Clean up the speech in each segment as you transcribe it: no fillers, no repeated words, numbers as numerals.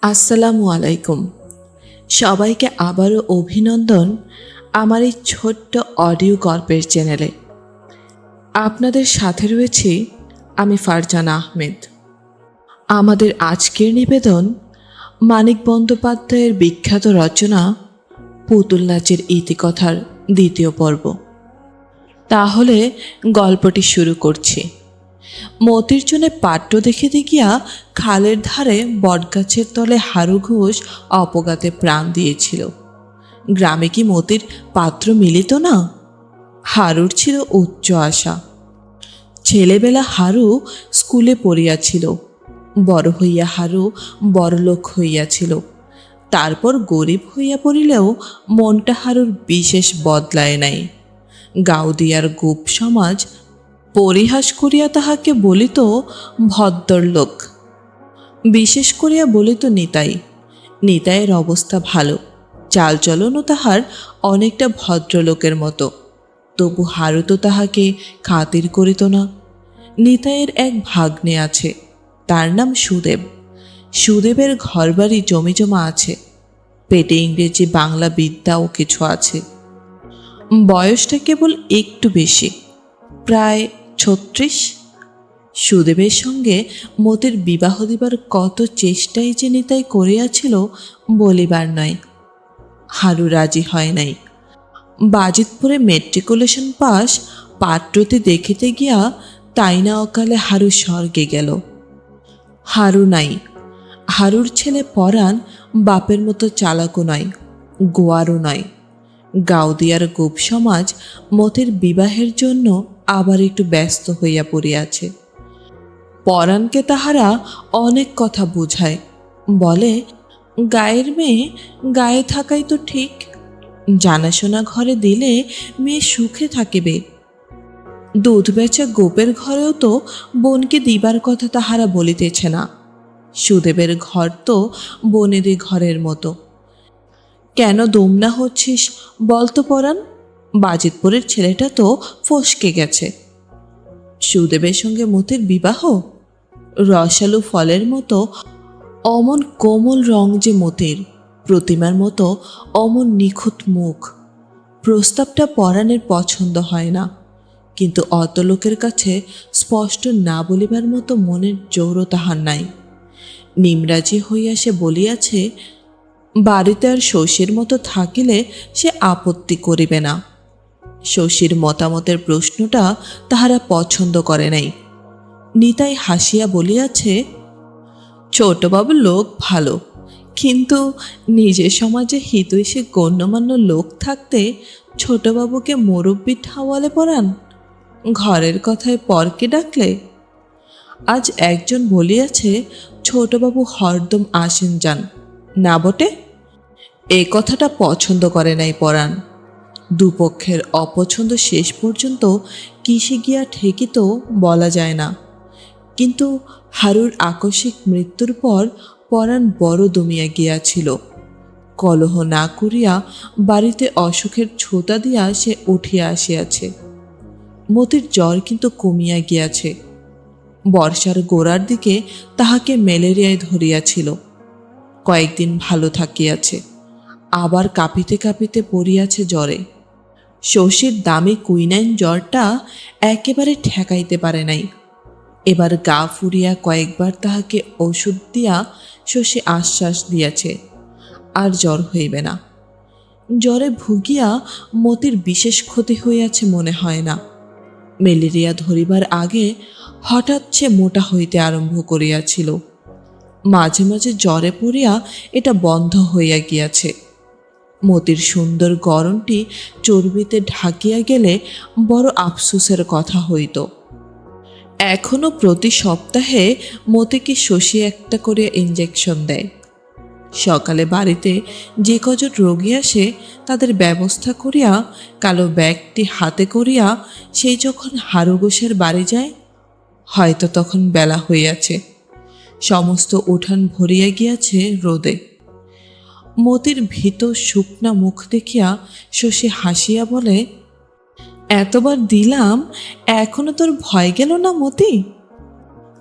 আসসালামু আলাইকুম। সবাইকে আবারও অভিনন্দন আমার এই ছোট্ট অডিও গল্পের চ্যানেলে। আপনাদের সাথে রয়েছি আমি ফারজানা আহমেদ। আমাদের আজকের নিবেদন মানিক বন্দ্যোপাধ্যায়ের বিখ্যাত রচনা পুতুল নাচের ইতিকথার দ্বিতীয় পর্ব। তাহলে গল্পটি শুরু করছি। মতির জন্য পাট্য দেখিতে গিয়া খালের ধারে বটগাছের তলে হারু ঘোষ অপঘাতে প্রাণ দিয়েছিল। গ্রামে কি মতির পাত্র মিলিত না? হারুর ছিল উচ্চ আশা। ছেলেবেলা হারু স্কুলে পড়িয়াছিল, বড় হইয়া হারু বড়লোক হইয়াছিল। তারপর গরিব হইয়া পড়িলেও মনটা হারুর বিশেষ বদলায় নাই। গাউদিয়ার গোপ সমাজ পরিহাস করিয়া তাহাকে বলিত ভদ্রলোক, বিশেষ করিয়া বলিত নিতাই। নিতাইয়ের অবস্থা ভালো, চালচলনও তাহার অনেকটা ভদ্রলোকের মতো, তবু হারু তো তাহাকে খাতির করিত না। নিতাইয়ের এক ভাগ্নে আছে, তার নাম সুদেব। সুদেবের ঘরবাড়ি জমিজমা আছে, পেটে ইংরেজি বাংলা বিদ্যাও কিছু আছে। বয়সটা কেবল একটু বেশি, প্রায় 36। সুদেবের সঙ্গে মতির বিবাহ দিবার কত চেষ্টাই যে নিতাই করিয়াছিল বলিবার নয়। হারু রাজি হয় নাই। বাজিতপুরে মেট্রিকুলেশন পাস পাত্রটি দেখিতে গিয়া তাই না অকালে হারু স্বর্গে গেল। হারু নাই। হারুর ছেলে পরাণ বাপের মতো চালাকও নয়, গোয়ারও নয়। গাউদিয়ার গোপ সমাজ মতির বিবাহের জন্য আবার একটু ব্যস্ত হইয়া পড়িয়াছে। পরাণকে তাহারা অনেক কথা বুঝায়, বলে গায়ের মেয়ে গায়ে থাকাই তো ঠিক, জানাশোনা ঘরে দিলে মেয়ে সুখে থাকিবে। দুধ বেচা গোপের ঘরেও তো বোনকে দিবার কথা তাহারা বলিতেছে না। সুদেবের ঘর তো বনেদি ঘরের মতো। কেন দমনা হচ্ছিস বলতো পরাণ? বাজিতপুরের ছেলেটা তো ফসকে গেছে। সুদেবের সঙ্গে মতির বিবাহ? রসালো ফলের মতো অমন কোমল রং যে মতির, প্রতিমার মতো অমন নিখুঁত মুখ। প্রস্তাবটা পরাণের পছন্দ হয় না, কিন্তু অত লোকের কাছে স্পষ্ট না বলিবার মতো মনের জোরও তাহার নাই। নিমরাজি হইয়া সে বলিয়াছে, বাড়িতে আর শশীর মতো থাকিলে সে আপত্তি করিবে না। শশীর মতামতের প্রশ্নটা তাহারা পছন্দ করে নাই। নিতাই হাসিয়া বলিয়াছে, ছোটবাবু লোক ভালো, কিন্তু নিজের সমাজে হিতৈষী গণ্যমান্য লোক থাকতে ছোটবাবুকে মুরব্বি ঠাওয়ালে পরান, ঘরের কথায় পরকে ডাকলে। আজ একজন বলিয়াছে ছোটবাবু হরদম আসেন যান, না বটে? এ কথাটা পছন্দ করে নাই পরাণ। দুপক্ষের অপছন্দ শেষ পর্যন্ত কিসে গিয়া ঠেকিত বলা যায় না, কিন্তু হারুর আকস্মিক মৃত্যুর পর পরাণ বড় দমিয়া গিয়াছিল। কলহ না করিয়া বাড়িতে অসুখের ছোতা দিয়া সে উঠিয়া আসিয়াছে। মতির জ্বর কিন্তু কমিয়া গিয়াছে। বর্ষার গোড়ার দিকে তাহাকে ম্যালেরিয়ায় ধরিয়াছিল, কয়েকদিন ভালো থাকিয়াছে, আবার কাঁপিতে কাঁপিতে পড়িয়াছে জ্বরে। শশীর দামি কুইনাইন জ্বরটা একেবারে ঠেকাইতে পারে নাই। এবার গা ফুরিয়া কয়েকবার তাহাকে ওষুধ দিয়া শশী আশ্বাস দিয়াছে আর জ্বর হইবে না। জ্বরে ভুগিয়া মতির বিশেষ ক্ষতি হইয়াছে মনে হয় না। ম্যালেরিয়া ধরিবার আগে হঠাৎ সে মোটা হইতে আরম্ভ করিয়াছিল, মাঝে মাঝে জ্বরে পড়িয়া এটা বন্ধ হইয়া গিয়াছে। মতির সুন্দর গরমটি চর্বিতে ঢাকিয়া গেলে বড় আফসোসের কথা হইত। এখনো প্রতি সপ্তাহে মতিকে শশী একটা করে ইঞ্জেকশন দেয়। সকালে বাড়িতে যে কজন রোগী আসে তাদের ব্যবস্থা করিয়া কালো ব্যাগটি হাতে করিয়া সেই যখন হারু ঘোষের বাড়ি যায়, হয়তো তখন বেলা হইয়াছে, সমস্ত উঠান ভরিয়া গিয়াছে রোদে। মতির ভীত শুকনা মুখ দেখিয়া শশী হাসিয়া বলে, এতবার দিলাম, এখনো তোর ভয় গেল না মতি?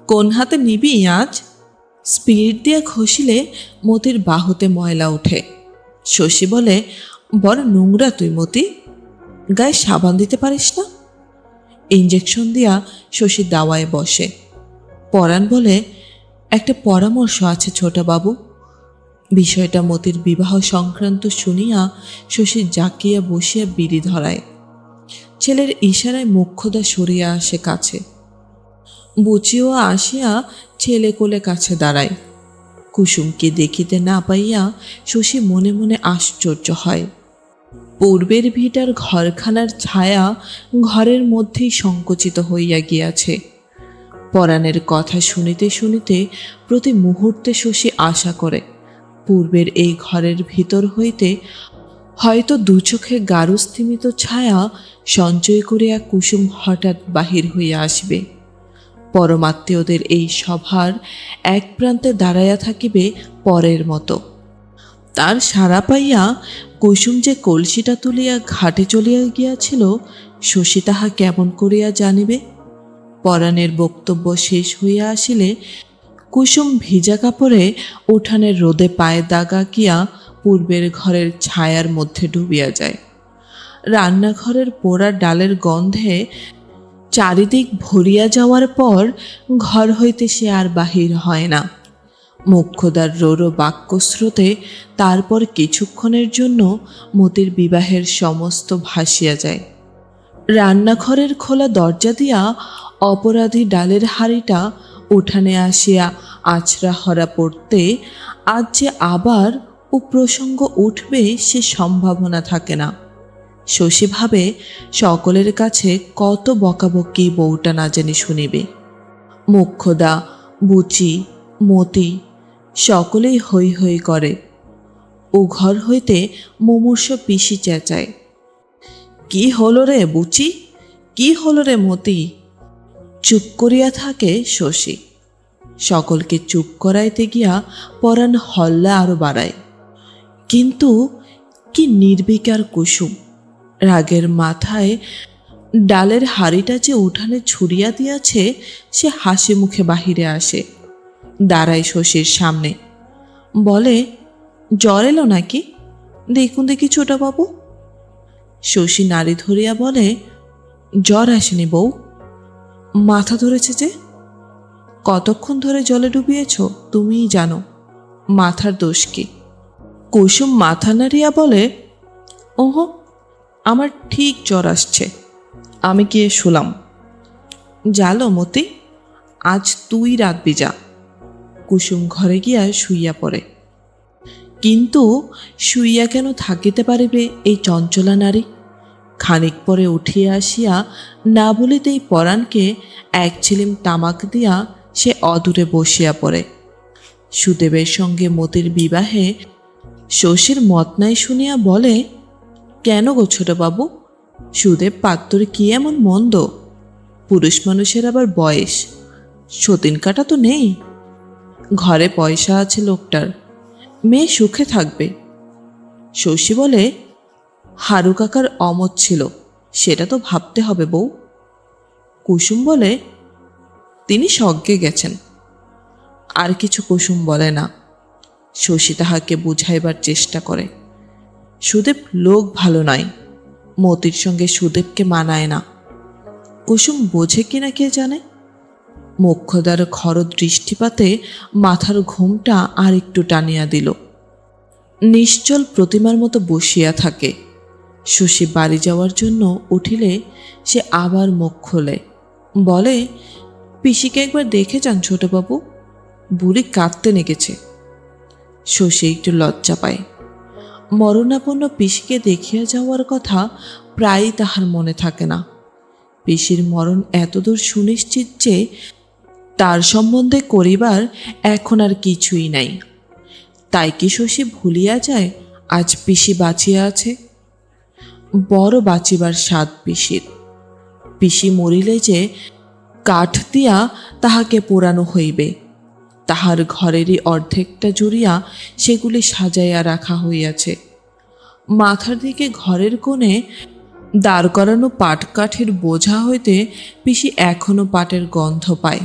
কোন হাতে নিবি আজ? স্পিরিট দিয়ে ঘষিলে মতির বাহুতে ময়লা ওঠে। শশী বলে, বড় নোংরা তুই মতি, গায়ে সাবান দিতে পারিস না? ইঞ্জেকশন দিয়া শশী দাওয়ায় বসে। পরাণ বলে, একটা পরামর্শ আছে ছোট বাবু। বিষয়টা মতির বিবাহ সংক্রান্ত শুনিয়া শশী জাকিয়া বসিয়া বিড়ি ধরায়। ছেলের ইশারায় মোক্ষদা সরিয়া আসে কাছে। বুচিও আসিয়া ছেলে কোলে কাছে দাঁড়ায়। কুসুমকে দেখিতে না পাইয়া শশী মনে মনে আশ্চর্য হয়। পূর্বের ভিটার ঘরখানার ছায়া ঘরের মধ্যেই সংকুচিত হইয়া গিয়াছে। পরাণের কথা শুনিতে শুনিতে প্রতি মুহূর্তে শশী আশা করে পূর্বের এই ঘরের ভিতর হইতে হয়তো দুচোখে গাঢ়স্থিমিত ছায়া সঞ্চয় করিয়া কুসুম হঠাৎ বাহির হইয়া আসিবে। পরমাত্মীয়দের এই সভার এক প্রান্তে দাঁড়াইয়া থাকিবে পরের মতো। তার সাড়া পাইয়া কুসুম যে কলসিটা তুলিয়া ঘাটে চলিয়া গিয়াছিল, শশী তাহা কেমন করিয়া জানিবে? পরাণের বক্তব্য শেষ হইয়া আসিলে কুসুম ভিজা কাপড়ে উঠানের রোদে পায়ে দাগা গিয়া পূর্বের ঘরের ছায়ার মধ্যে ডুবিয়া যায়। রান্নাঘরের পোড়া ডালের গন্ধে চারিদিক ভরিয়া যাওয়ার পর ঘর হইতে সে আর বাহির হয় না। মোক্ষদার রোরো বাক্যস্রোতে তারপর কিছুক্ষণের জন্য মতির বিবাহের সমস্ত ভাসিয়া যায়। রান্নাঘরের খোলা দরজা দিয়া অপরাধী ডালের হাঁড়িটা উঠানে আসিয়া আছড়া হরা পড়তে আজ যে আবার ও প্রসঙ্গ উঠবে সে সম্ভাবনা থাকে না। শশী ভাবে সকলের কাছে কত বকাবকি বউটা না জানি শুনিবে। মোক্ষদা, বুচি, মতি সকলেই হৈ হৈ করে। ও ঘর হইতে মুমূর্ষ পিসি চেঁচায়, কি হলো রে বুচি, কি হলো রে মতি? চুপ করিয়া থাকে শশী। সকলকে চুপ করাইতে গিয়া পরাণ হল্লা আরো বাড়ায়। কিন্তু কি নির্বিকার কুসুম! রাগের মাথায় ডালের হাঁড়িটা যে উঠানে ছুড়িয়া দিয়াছে সে হাসি মুখে বাহিরে আসে, দাঁড়ায় শশীর সামনে, বলে, জ্বর এলো নাকি? দেখুন দেখি ছোট বাবু। শশী নাড়ি ধরিয়া বলে, জ্বর আসেনি বউ, মাথা ধরেছে যে। কতক্ষণ ধরে জলে ডুবিয়েছ তুমিই জানো, মাথার দোষ কি? কুসুম মাথা নাড়িয়া বলে, ওহো, আমার ঠিক জ্বর আসছে, আমি গিয়ে শুলাম। জালো মতি, আজ তুই রাতবি যা। কুসুম ঘরে গিয়া শুইয়া পড়ে। কিন্তু শুইয়া কেন থাকিতে পারিবে এই চঞ্চলা নারী? খানিক পরে উঠিয়া আসিয়া না বলিতেই পরাণকে এক ছিলিম তামাক দিয়া সে অদূরে বসিয়া পড়ে। সুদেবের সঙ্গে মতির বিবাহে শশীর মত নাই শুনিয়া বলে, কেন গো ছোট বাবু, সুদেব পাত্র কি এমন মন্দ? পুরুষ মানুষের আবার বয়স, সতীন কাটা তো নেই। ঘরে পয়সা আছে লোকটার, মেয়ে সুখে থাকবে। শশী বলে, হারু কাকার অমত ছিল, সেটা তো ভাবতে হবে বউ। কুসুম বলে, তিনি স্বর্গে গেছেন। আর কিছু কুসুম বলে না। শশী তাহাকে বুঝাইবার চেষ্টা করে, সুদেব লোক ভালো নয়, মতির সঙ্গে সুদেবকে মানায় না। কুসুম বোঝে কিনা কে জানে। মোক্ষদার খর দৃষ্টিপাতে মাথার ঘুমটা আর একটু টানিয়া দিল। নিশ্চল প্রতিমার মতো বসিয়া থাকে। শশী বাড়ি যাওয়ার জন্য উঠিলে সে আবার মুখ খোলে, বলে, পিসিকে একবার দেখে যান ছোটবাবু, বুড়ি কাঁদতে নেগেছে। শশী একটু লজ্জা পায়। মরণাপন্ন পিসিকে দেখিয়া যাওয়ার কথা প্রায়ই তাহার মনে থাকে না। পিসির মরণ এতদূর সুনিশ্চিত যে তার সম্বন্ধে করিবার এখন আর কিছুই নাই। তাই কি শশী ভুলিয়া যায় আজ পিসি বাঁচিয়া আছে? বড় বাঁচিবার স্বাদ পিসির। পিসি মরিলে যে কাঠ দিয়া তাহাকে পোড়ানো হইবে, তাহার ঘরেরই অর্ধেকটা জুড়িয়া সেগুলি সাজাইয়া রাখা হইয়াছে। মাথার দিকে ঘরের কোণে দাঁড় করানো পাটকাঠের বোঝা হইতে পিসি এখনো পাটের গন্ধ পায়।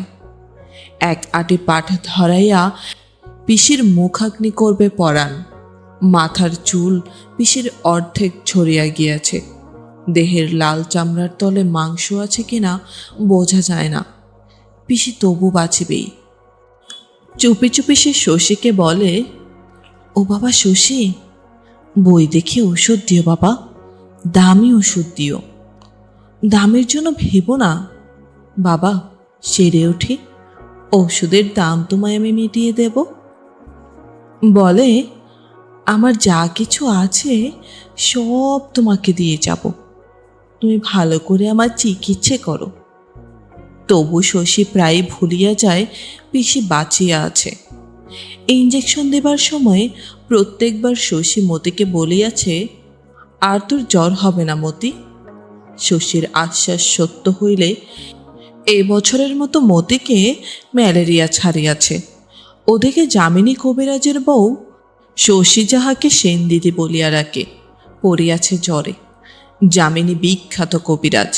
এক আটি পাঠ ধরাইয়া পিসির মুখাগ্নি করবে পরাণ। মাথার চুল পিসির অর্ধেক ছড়িয়া গিয়াছে। দেহের লাল চামড়ার তলে মাংস আছে কিনা বোঝা যায় না। পিসি তবু বাঁচিবেই। চুপি চুপি সে শশীকে বলে, ও বাবা শশী, বই দেখে ওষুধ দিও বাবা, দামি ওষুধ দিও। দামের জন্য ভেবো না বাবা, সেরে উঠি, ওষুধের দাম তোমায় আমি মিটিয়ে দেব। বলে, আমার যা কিছু আছে সব তোমাকে দিয়ে যাব, তুমি ভালো করে আমার চিকিৎসা করো। তবু শশী প্রায় ভুলিয়া যায় পিসি বাঁচিয়া আছে। ইঞ্জেকশন দেবার সময় প্রত্যেকবার শশী মতিকে বলিয়াছে, আর তোর জ্বর হবে না মতি। শশীর আশ্বাস সত্য হইলে এ বছরের মতো মতিকে ম্যালেরিয়া ছাড়িয়াছে। ওদিকে যামিনী কবিরাজের বউ শশী যাহাকে সেন দিদি বলিয়া ডাকে পড়িয়াছে জ্বরে। যামিনী বিখ্যাত কবিরাজ,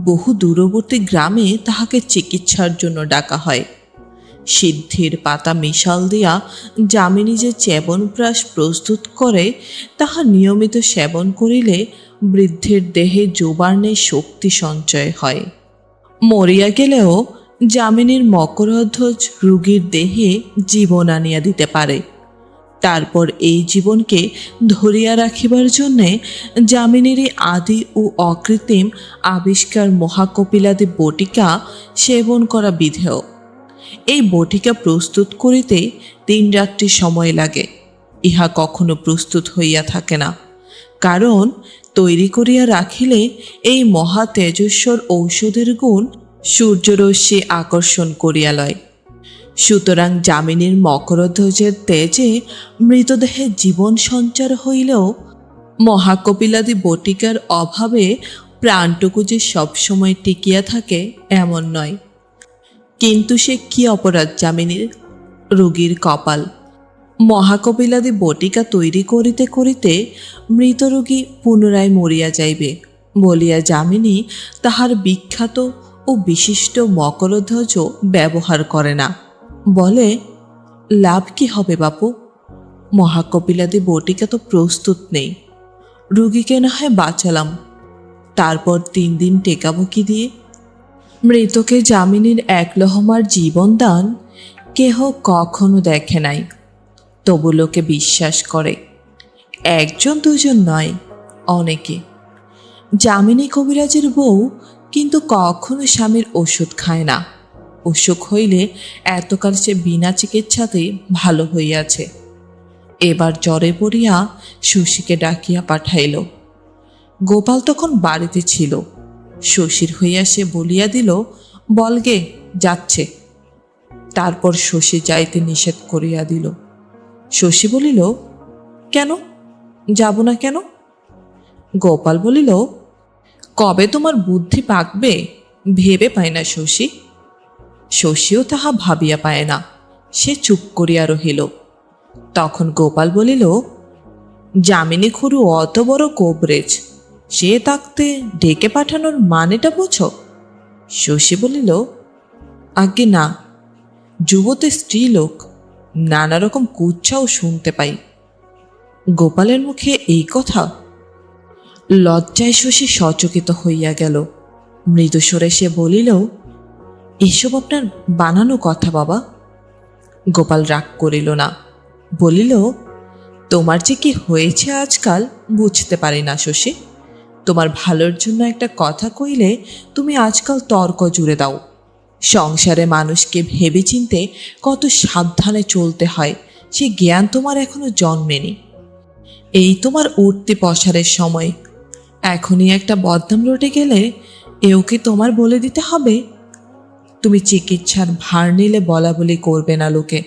বহু দূরবর্তী গ্রামে তাহাকে চিকিৎসার জন্য ডাকা হয়। সিদ্ধির পাতা মিশাল দিয়া যামিনী যে চ্যবনপ্রাশ প্রস্তুত করে, তাহা নিয়মিত সেবন করিলে বৃদ্ধের দেহে যৌবনে শক্তি সঞ্চয় হয়। মরিয়া গেলেও যামিনীর মকরধ্বজ রোগীর দেহে জীবন আনিয়া দিতে পারে। তারপর এই জীবনকে ধরিয়া রাখিবার জন্যে যামিনীরই আদি ও অকৃত্রিম আবিষ্কার মহাকপিলাদি বটিকা সেবন করা বিধেয়। এই বটিকা প্রস্তুত করিতে 3 রাত্রি সময় লাগে। ইহা কখনো প্রস্তুত হইয়া থাকে না, কারণ তৈরি করিয়া রাখিলে এই মহা তেজস্বর ঔষধের গুণ সূর্যরশ্মি আকর্ষণ করিয়া লয়। সুতরাং যামিনীর মকরধ্বজের তেজে মৃতদেহে জীবন সঞ্চার হইলেও মহাকপিলাদি বটিকার অভাবে প্রাণটুকু যে সবসময় টিকিয়া থাকে এমন নয়। কিন্তু সে কি অপরাধ যামিনীর? রোগীর কপাল। মহাকপিলাদি বটিকা তৈরি করিতে করিতে মৃত রোগী পুনরায় মরিয়া যাইবে বলিয়া যামিনী তাহার বিখ্যাত ও বিশিষ্ট মকরধ্বজ ব্যবহার করে না। বলে, লাভ কি হবে বাপু? মহাকপিলাদি বটিকা তো প্রস্তুত নেই। রোগীকে না হয় বাঁচালাম, তারপর 3 দিন টেকাবো কি দিয়ে? মৃতকে যামিনীর এক লহমার জীবনদান কেহ কখনো দেখে নাই, তবু লোকে বিশ্বাস করে। 1 2 নয়, অনেকে। যামিনী কবিরাজের বউ কিন্তু কখনো স্বামীর ওষুধ খায় না। অসুখ হইলে এতকাল সে বিনা চিকিৎসাতেই ভালো হইয়াছে। এবার জ্বরে পড়িয়া শশীকে ডাকিয়া পাঠাইল। গোপাল তখন বাড়িতে ছিল। শশীর হইয়া সে বলিয়া দিল, বলগে যাচ্ছে। তারপর শশী যাইতে নিষেধ করিয়া দিল। শশী বলিল, কেন যাব না কেন? গোপাল বলিল, কবে তোমার বুদ্ধি পাকবে ভেবে পায় না শশী। শশীও তাহা ভাবিয়া পায় না, সে চুপ করিয়া রহিল। তখন গোপাল বলিল, যামিনী খুড়ু অত বড় কোবরেজ, সে তাকতে ডেকে পাঠানোর মানেটা বোঝো। শশী বলিল, আজ্ঞে না, যুবতী স্ত্রী লোক, নানা রকম কুচ্ছাও শুনতে পাই। গোপালের মুখে এই কথা। লজ্জায় শশী সচকিত হইয়া গেল। মৃদুস্বরে সে বলিল, এসব আপনার বানানো কথা বাবা। গোপাল রাগ করিল না, বলিল, তোমার যে কি হয়েছে আজকাল বুঝতে পারি না শশী। তোমার ভালোর জন্য একটা কথা কইলে তুমি আজকাল তর্ক জুড়ে দাও। সংসারে মানুষকে ভেবে চিনতে কত সাবধানে চলতে হয় সে জ্ঞান তোমার এখনো জন্মেনি। এই তোমার উঠতে পসারের সময়। এখনই একটা বদনাম রটে গেলে এও কি তোমার বলে দিতে হবে? তুমি চিকিৎসার ভার নিলে বলা বলি করবে না লোকে।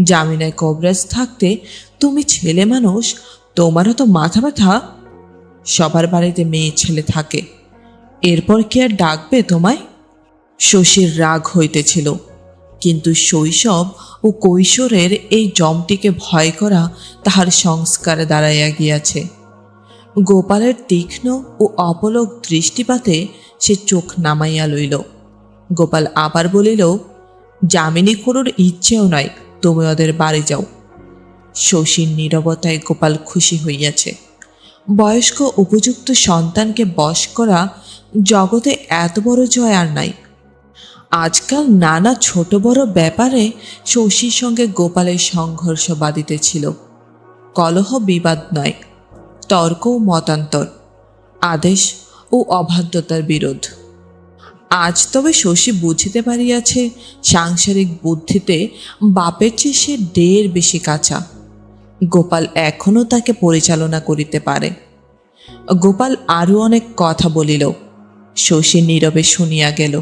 জামিনায় কবরাজ থাকতে তুমি ছেলে মানুষ, তোমারও তো মাথা ব্যথা। সবার বাড়িতে মেয়ে ছেলে থাকে, এরপর কি আর ডাকবে তোমায়? শশীর রাগ হইতেছিল, কিন্তু শৈশব ও কৈশোরের এই জমটিকে ভয় করা তাহার সংস্কারে দাঁড়াইয়া গিয়াছে। গোপালের তীক্ষ্ণ ও অপলক দৃষ্টিপাতে সে চোখ নামাইয়া লইল। গোপাল আবার বলিল, যামিনী খুড়োর ইচ্ছেও নয় তুমি ওদের বাড়ি যাও। শশীর নীরবতায় গোপাল খুশি হইয়াছে। বয়স্ক উপযুক্ত সন্তানকে বশ করা জগতে এত বড় জয় আর নাই। আজকাল নানা ছোট বড় ব্যাপারে শশীর সঙ্গে গোপালের সংঘর্ষ বাধিতেছিল। কলহ বিবাদ নয়, তর্ক ও মতান্তর, আদেশ ও অবাধ্যতার বিরোধ। আজ তবে শশী বুঝিতে পারিয়াছে সাংসারিক বুদ্ধিতে বাপের চেয়ে সে ঢের বেশি কাঁচা। গোপাল এখনও তাকে পরিচালনা করিতে পারে। গোপাল আরও অনেক কথা বলিল, শশী নীরবে শুনিয়া গেল।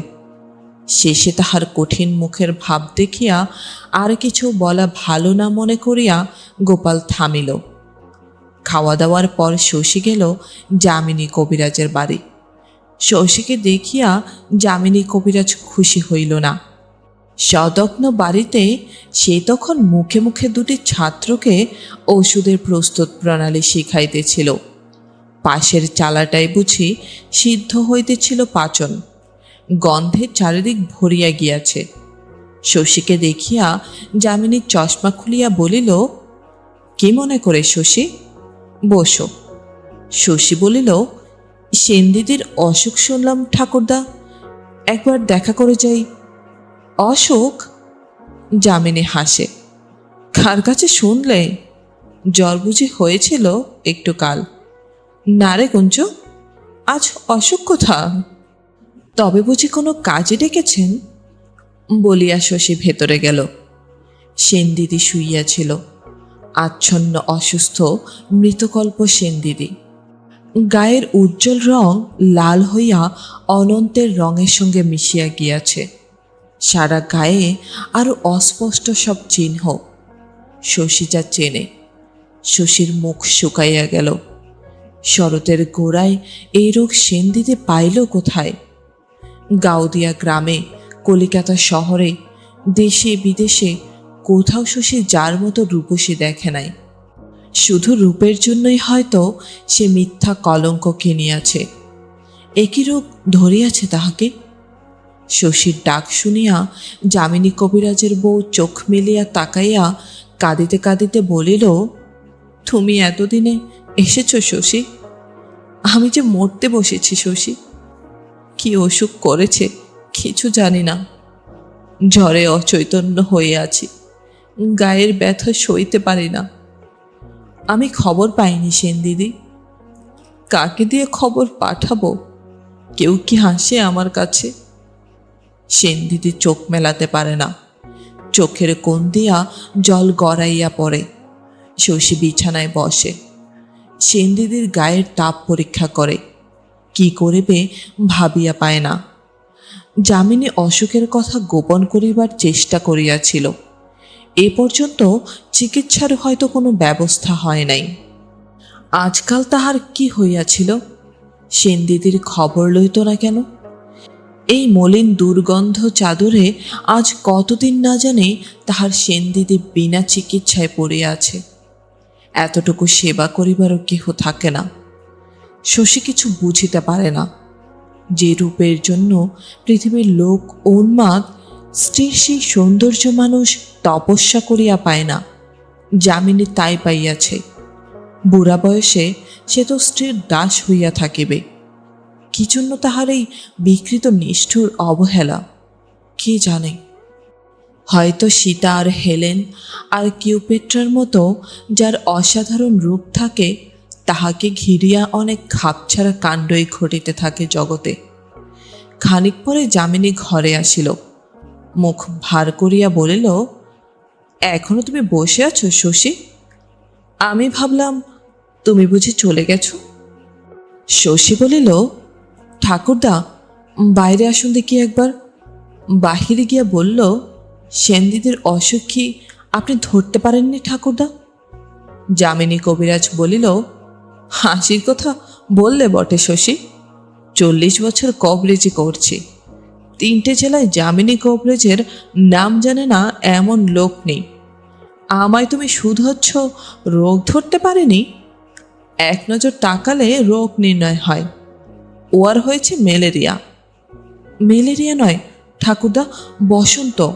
শেষে তাহার কঠিন মুখের ভাব দেখিয়া আর কিছু বলা ভালো না মনে করিয়া গোপাল থামিল। খাওয়া দাওয়ার পর শশী গেল যামিনী কবিরাজের বাড়ি। শশীকে দেখিয়া যামিনী কবিরাজ খুশি হইল না। সদগ্ন বাড়িতে সে তখন মুখে মুখে দুটি ছাত্রকে ওষুধের প্রস্তুত প্রণালী শিখাইতেছিল। পাশের চালাটাই বুঝি সিদ্ধ হইতেছিল পাচন। গন্ধে চারিদিক ভরিয়া গিয়াছে। শশীকে দেখিয়া যামিনী চশমা খুলিয়া বলিল, কি মনে করে শশী? বসো। শশী বলিল, সেনদিদির অসুখ শুনলাম ঠাকুরদা, একবার দেখা করে যাই। অসুখ? যামিনী হাসে। কার কাছে শুনলে? জ্বর বুঝি হয়েছিল একটু কাল? না রে কুঞ্জ, আজ অসুখ কোথা? তবে বুঝি কোনো কাজে ডেকেছেন? বলিয়া শশী ভেতরে গেল। সেনদিদি শুইয়াছিল, আচ্ছন্ন অসুস্থ মৃতকল্প সেনদিদি। গায়ের উজ্জ্বল রং লাল হইয়া অনন্তের রঙের সঙ্গে মিশিয়া গিয়াছে। সারা গায়ে আরো অস্পষ্ট সব চিহ্ন। শশী যা চেনে। শশীর মুখ শুকাইয়া গেল। শরতের গোড়ায় এই রোগ সেনদিদি পাইল কোথায়? গাউদিয়া গ্রামে, কলিকাতা শহরে, দেশে বিদেশে কোথাও শশী যার মতো রূপসী দেখে নাই। শুধু রূপের জন্যই হয়তো সে মিথ্যা কলঙ্ক কিনিয়াছে। একই রোগ ধরিয়াছে তাহাকে। শশীর ডাক শুনিয়া যামিনী কবিরাজের বউ চোখ মেলিয়া তাকাইয়া কাঁদিতে কাঁদিতে বলিল, তুমি এতদিনে এসেছ শশী? আমি যে মরতে বসেছি শশী। কি অসুখ করেছে কিছু জানি না। জ্বরে অচৈতন্য হয়ে আছি, গায়ের ব্যথা সইতে পারি না। আমি খবর পাইনি সেনদিদি, কাকে দিয়ে খবর পাঠাবো? কেউ কি হাসে আমার কাছে? সেনদিদি চোখ মেলাতে পারে না, চোখের কোণ দিয়া জল গড়াইয়া পড়ে। শশী বিছানায় বসে, সেনদিদির গায়ের তাপ পরীক্ষা করে। কি করিবে ভাবিয়া পায় না। যামিনী অসুখের কথা গোপন করিবার চেষ্টা করিয়াছিল। এ পর্যন্ত চিকিৎসার হয়তো কোনো ব্যবস্থা হয় নাই। আজকাল তাহার কি হইয়াছিল? সেনদিদির খবর লইত না কেন? এই মলিন দুর্গন্ধ চাদরে আজ কতদিন না জানে তাহার সেনদিদি বিনা চিকিৎসায় পড়িয়া আছে। এতটুকু সেবা করিবারও কেহ থাকে না। শশী কিছু বুঝিতে পারে না। যে রূপের জন্য পৃথিবীর লোক উন্মাদ, স্ত্রীর সেই সৌন্দর্য মানুষ তপস্যা করিয়া পায় না, যামিনী তাই পাইয়াছে। বুড়া বয়সে সে তো স্ত্রীর দাস হইয়া থাকিবে। কি জন্য তাহার এই বিকৃত নিষ্ঠুর অবহেলা কে জানে? হয়তো সীতা আর হেলেন আর কিউপেট্রার মতো যার অসাধারণ রূপ থাকে, তাহাকে ঘিরিয়া অনেক খাপছাড়া কাণ্ডই ঘটিতে থাকে জগতে। খানিক পরে যামিনী ঘরে আসিল। মুখ ভার করিয়া বলিল, এখনো তুমি বসে আছো শশী? আমি ভাবলাম তুমি বুঝি চলে গেছো। শশী বলিল, ঠাকুরদা বাইরে আসুন দেখি একবার। বাহিরে গিয়া বলল, সেনদিদির অসুখ কি আপনি ধরতে পারেননি ঠাকুরদা? যামিনী কবিরাজ বলিল, হাসির কথা বললে বটে শশী। 40 বছর কবরেজি করছি। 3টে জেলায় যামিনী কবরেজের নাম জানে না এমন লোক নেই। আমায় তুমি শুধোচ্ছ রোগ ধরতে পারেনি? এক নজর তাকালে রোগ নির্ণয় হয়। ওর হয়েছে ম্যালেরিয়া। ম্যালেরিয়া নয় ঠাকুরদা, বসন্ত।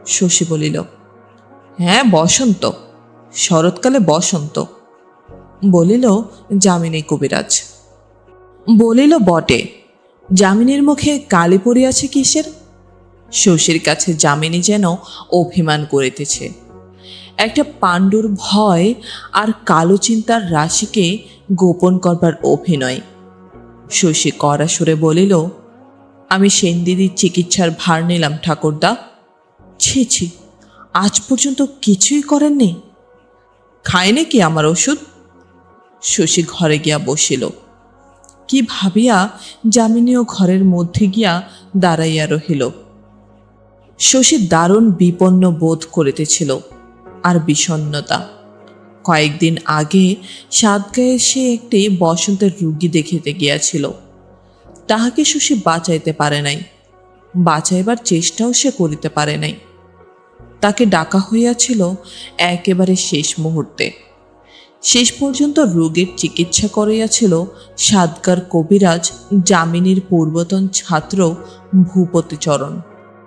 শশী বলিল, হ্যাঁ বসন্ত, শরৎকালে বসন্ত, বলিল যামিনী কবিরাজ। বলিল বটে, যামিনীর মুখে কালি পড়িয়াছে কিসের? শশীর কাছে যামিনী যেন অভিমান করিতেছে। একটা পাণ্ডুর ভয় আর কালো চিন্তার রাশিকে গোপন করবার অভিনয়। শশী কড়া সুরে বলিল, আমি সেনদিদির চিকিৎসার ভার নিলাম ঠাকুরদা। ছি ছি, আজ পর্যন্ত কিছুই করেননি? খায়নি কি আমার ওষুধ? শশী ঘরে গিয়া বসিল। কি ভাবিয়া যামিনীও ঘরের মধ্যে গিয়া দাঁড়াইয়া রহিল। শশী দারুণ বিপন্ন বোধ করিতেছিল আর বিষণ্ণতা। কয়েকদিন আগে সাতগাঁয়ে সে একটি বসন্তের রুগী দেখিতে গিয়াছিল। তাহাকে শশী বাঁচাইতে পারে নাই, বাঁচাইবার চেষ্টাও সে করিতে পারে নাই। তাকে ডাকা হইয়াছিল একেবারে শেষ মুহূর্তে। শেষ পর্যন্ত রোগীর চিকিৎসা করিয়াছিল সাতগাঁর কবিরাজ যামিনীর পূর্বতন ছাত্র ভূপতিচরণ।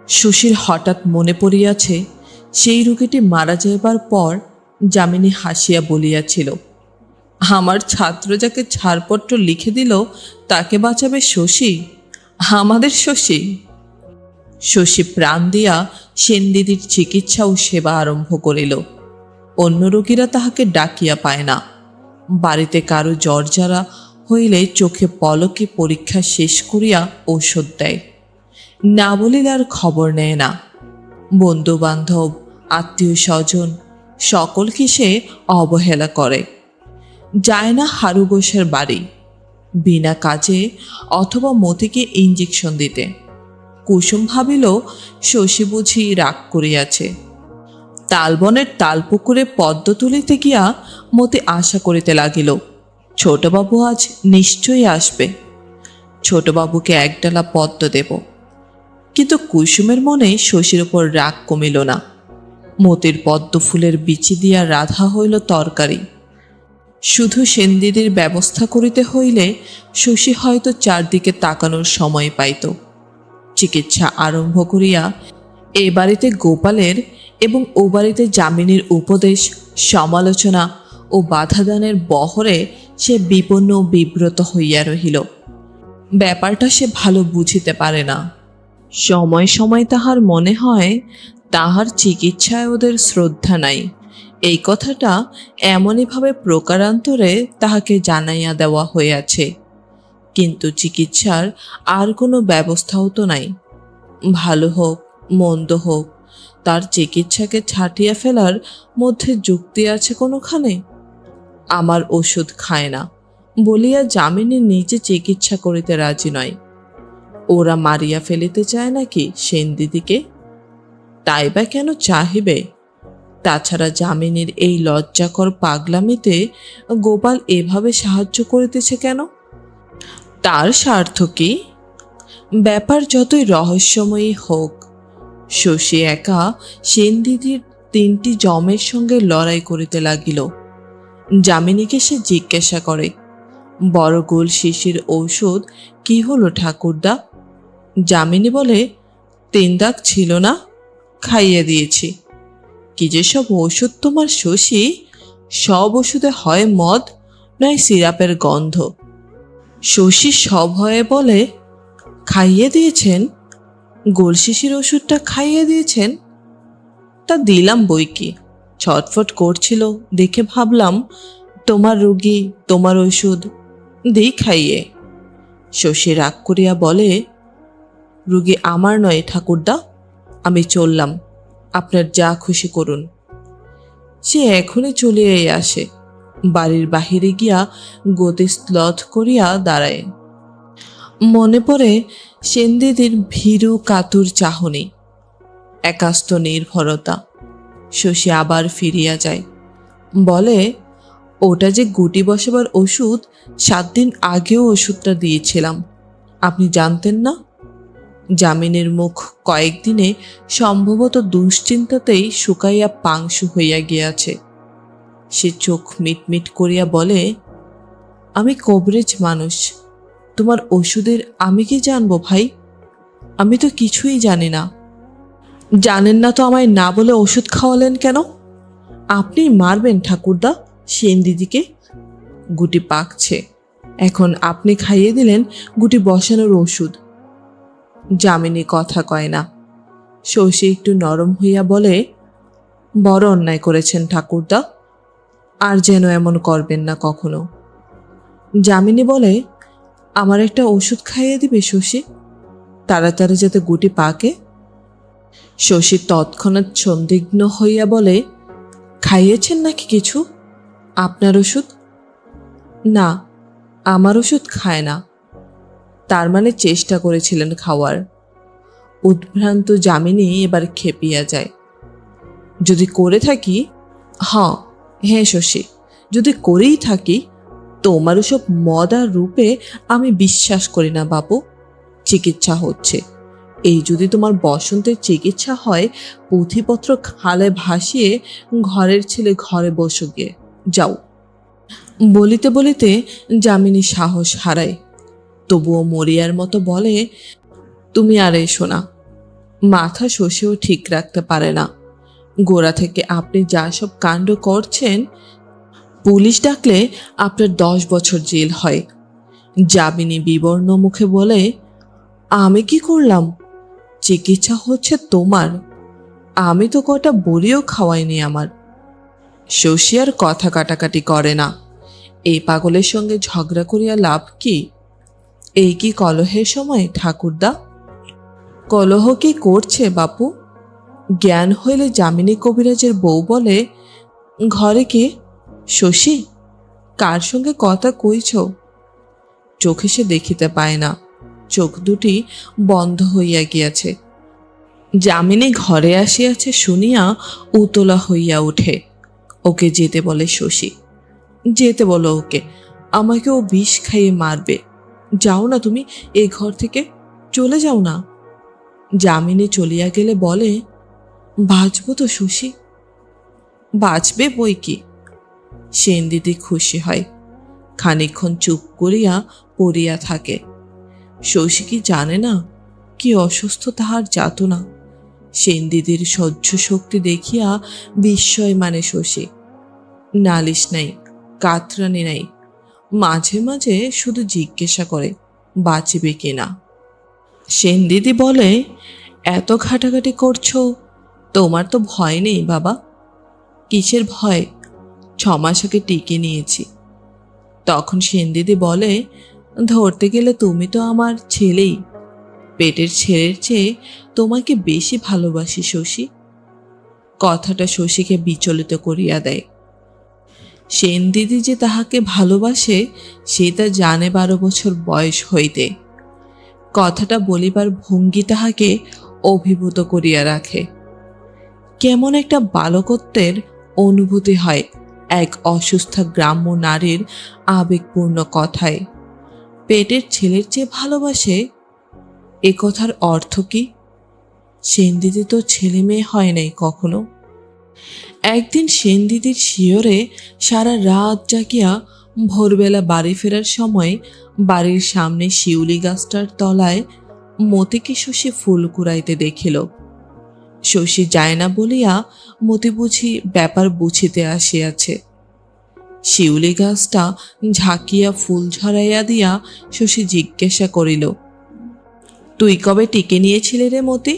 শশীর হঠাৎ মনে পড়িয়াছে, সেই রোগীটি মারা যাইবার পর যামিনী হাসিয়া বলিয়াছিল, আমার ছাত্র যাকে ছাড়পত্র লিখে দিল তাকে বাঁচাবে শশী, আমাদের শশী। শশী প্রাণ দিয়া সেনদিদির চিকিৎসা ও সেবা আরম্ভ করিল। অন্য রোগীরা তাহাকে ডাকিয়া পায় না। বাড়িতে কারো জ্বর জ্বালা হইলে চোখে পলকে পরীক্ষা শেষ করিয়া ঔষধ দেয়, না বলিলে আর খবর নেয় না। বন্ধু বান্ধব, আত্মীয় স্বজন সকলকে সে অবহেলা করে। যায় না হারু ঘোষের বাড়ি বিনা কাজে অথবা মতিকে ইঞ্জেকশন দিতে। কুসুম ভাবিল শশী বুঝি রাগ করিয়াছে। তালবনের তালপুকুরে পদ্ম তুলিতে গিয়া মতি আশা করিতে লাগিল, ছোটবাবু আজ নিশ্চয়ই আসবে, ছোটবাবুকে একডালা পদ্ম দেব। কিন্তু কুসুমের মনে শশীর ওপর রাগ কমিল না। মতির পদ্ম ফুলের বিচি দিয়া রাধা হইল তরকারি। শুধু সেনদিদির ব্যবস্থা করিতে হইলে শশী হয়তো চারদিকে তাকানোর সময় পাইত। চিকিৎসা আরম্ভ করিয়া এ বাড়িতে গোপালের এবং ও বাড়িতে যামিনীর উপদেশ, সমালোচনা ও বাধাদানের বহরে সে বিপন্ন বিব্রত হইয়া রহিল। ব্যাপারটা সে ভালো বুঝিতে পারে না। সময় সময় তাহার মনে হয় তাহার চিকিৎসায় ওদের শ্রদ্ধা নাই। এই কথাটা এমনইভাবে প্রকারান্তরে তাহাকে জানাইয়া দেওয়া হইয়াছে, কিন্তু চিকিৎসার আর কোনো ব্যবস্থাও তো নাই। ভালো হোক মন্দ হোক, তার চিকিৎসাকে ছাটিয়া ফেলার মধ্যে যুক্তি আছে কোনোখানে? আমার ওষুধ খায় না বলিয়া যামিনী নিজে চিকিৎসা করিতে রাজি নয়। ওরা মারিয়া ফেলিতে চায় নাকি সেনদিদিকে? তাই বা কেন চাহিবে? তাছাড়া যামিনীর এই লজ্জাকর পাগলামিতে গোপাল এভাবে সাহায্য করিতেছে কেন? তার স্বার্থ কি? ব্যাপার যতই রহস্যময়ী হোক, শশী একা সেনদিদির 3টি জমের সঙ্গে লড়াই করিতে লাগিল। যামিনীকে সে জিজ্ঞাসা করে, বড় গোল শিশির ঔষধ কি হলো ঠাকুরদা? যামিনী বলে, 3 দাগ ছিল না, খাইয়ে দিয়েছি। কি যে সব ওষুধ তোমার শশী, সব ওষুধে হয় মদ নয় সিরাপের গন্ধ। শশী সভয়ে বলে, খাইয়ে দিয়েছেন? গোল শিশির ওষুধটা খাইয়ে দিয়েছেন? তা দিলাম বই কি, ছটফট করছিল দেখে ভাবলাম তোমার রোগী তোমার ওষুধ দিই খাইয়ে। শশী রাগ করিয়া বলে, রোগী আমার নয় ঠাকুরদা, আমি চললাম, আপনার যা খুশি করুন। সে এখনই চলিয়াই আসে। বাড়ির বাহিরে গিয়া গতিস্লথ করিয়া দাঁড়ায়। মনে পড়ে সেনদিদির ভীরু কাতুর চাহনি, একাস্ত নির্ভরতা। শশী আবার ফিরিয়া যায়, বলে, ওটা যে গুটি বসাবার ওষুধ, 7 দিন আগেও ওষুধটা দিয়েছিলাম, আপনি জানতেন না? যামিনীর মুখ কয়েকদিনে সম্ভবত দুশ্চিন্তাতেই শুকাইয়া পাংশু হইয়া গিয়াছে। সে চোখ মিটমিট করিয়া বলে, আমি কবরেজ মানুষ, তোমার ওষুধের আমি কি জানবো ভাই? আমি তো কিছুই জানি না। জানেন না তো আমায় না বলে ওষুধ খাওয়ালেন কেন? আপনি মারবেন ঠাকুরদা সেন দিদিকে? গুটি পাকছে, এখন আপনি খাইয়ে দিলেন গুটি বসানোর ওষুধ। যামিনী কথা কয় না। শশী একটু নরম হইয়া বলে, বড় অন্যায় করেছেন ঠাকুরদা, আর যেন এমন করবেন না কখনো। যামিনী বলে, আমার একটা ওষুধ খাইয়ে দিবে শশী, তাড়াতাড়ি যাতে গুটি পাকে। শশী তৎক্ষণাৎ সন্দিগ্ধ হইয়া বলে, খাইয়েছেন নাকি কিছু? আপনার ওষুধ? না, আমার ওষুধ খায় না। তার মানে চেষ্টা করেছিলেন খাওয়ার। উদ্ভ্রান্ত যামিনী এবার খেপিয়া যায়। যদি করে থাকি, হ্যাঁ শশী, যদি করেই থাকি, তোমার ওসব মদ আর রূপে আমি বিশ্বাস করি না বাবু। চিকিৎসা হচ্ছে, এই যদি তোমার বসন্তের চিকিৎসা হয়, পুঁথিপত্র খালে ভাসিয়ে ঘরের ছেলে ঘরে বসে গিয়ে যাও। বলিতে বলিতে যামিনী সাহস হারায়, তবুও মরিয়ার মতো বলে, তুমি আর এসো না। মাথা শশীও ঠিক রাখতে পারে না। গোড়া থেকে আপনি যা সব কাণ্ড করছেন, পুলিশ ডাকলে আপনার 10 বছর জেল হয়। যামিনী বিবর্ণ মুখে বলে, আমি কি করলাম? চিকিৎসা হচ্ছে তোমার, আমি তো কটা বড়িও খাওয়াইনি আমার। শশী আর কথা কাটাকাটি করে না। এই পাগলের সঙ্গে ঝগড়া করিয়া লাভ কি? এই কি কলহের সময় ঠাকুরদা? কলহ কি করছে বাপু? জ্ঞান হইলে যামিনী কবিরাজের বউ বলে, ঘরে কে? শশী, কার সঙ্গে কথা কইছ? চোখে সে দেখিতে পায় না, চোখ দুটি বন্ধ হইয়া গিয়াছে। যামিনী ঘরে আসিয়াছে শুনিয়া উতলা হইয়া উঠে। ওকে যেতে বলে শশী, যেতে বলো ওকে, আমাকে ও বিষ খাইয়ে মারবে। যাও না তুমি এ ঘর থেকে, চলে যাও না। যামিনী চলিয়া গেলে বলে, বাঁচবো তো শশী? বাঁচবে বই কি। সেন দিদি খুশি হয়, খানিকক্ষণ চুপ করিয়া পড়িয়া থাকে। শশী কি জানে না কি অসুস্থ তাহার যাতনা? সেন দিদির সহ্য শক্তি দেখিয়া বিস্ময় মানে শশী। নালিশ নাই, কাতরানি নাই, মাঝে মাঝে শুধু জিজ্ঞাসা করে বাঁচিবে কিনা। সেন দিদি বলে, এত ঘাটাঘাটি করছো, তোমার তো ভয় নেই বাবা? কিসের ভয়? 6 মাস আগে টিকে নিয়েছি। তখন সেন দিদি বলে, ধরতে গেলে তুমি তো আমার ছেলেই, পেটের ছেলের চেয়ে তোমাকে বেশি ভালোবাসি শশী। কথাটা শশীকে বিচলিত করিয়া দেয়। সেন দিদি যে তাহাকে ভালোবাসে সে তা জানে 12 বছর বয়স হইতে। কথাটা বলিবার ভঙ্গি তাহাকে অভিভূত করিয়া রাখে। কেমন একটা বালকত্বের অনুভূতি হয় এক অসুস্থ গ্রাম্য নারীর আবেগপূর্ণ কথায়। পেটের ছেলের চেয়ে ভালোবাসে, এ কথার অর্থ কি? সেন দিদি তো ছেলে মেয়ে হয় নাই কখনো। একদিন সেন দিদির শিয়রে সারা রাত জাগিয়া ভোরবেলা বাড়ি ফেরার সময় বাড়ির সামনে শিউলি গাছটার তলায় মতিকে শশী ফুল কুড়াইতে দেখিল। শশী যায় না বলিয়া মতি বুঝি ব্যাপার বুঝিতে আসিয়াছে। শিউলি গাছটা ঝাঁকিয়া ফুল ঝরাইয়া দিয়া শশী জিজ্ঞাসা করিল, তুই কবে টিকে নিয়েছিলে রে মতি?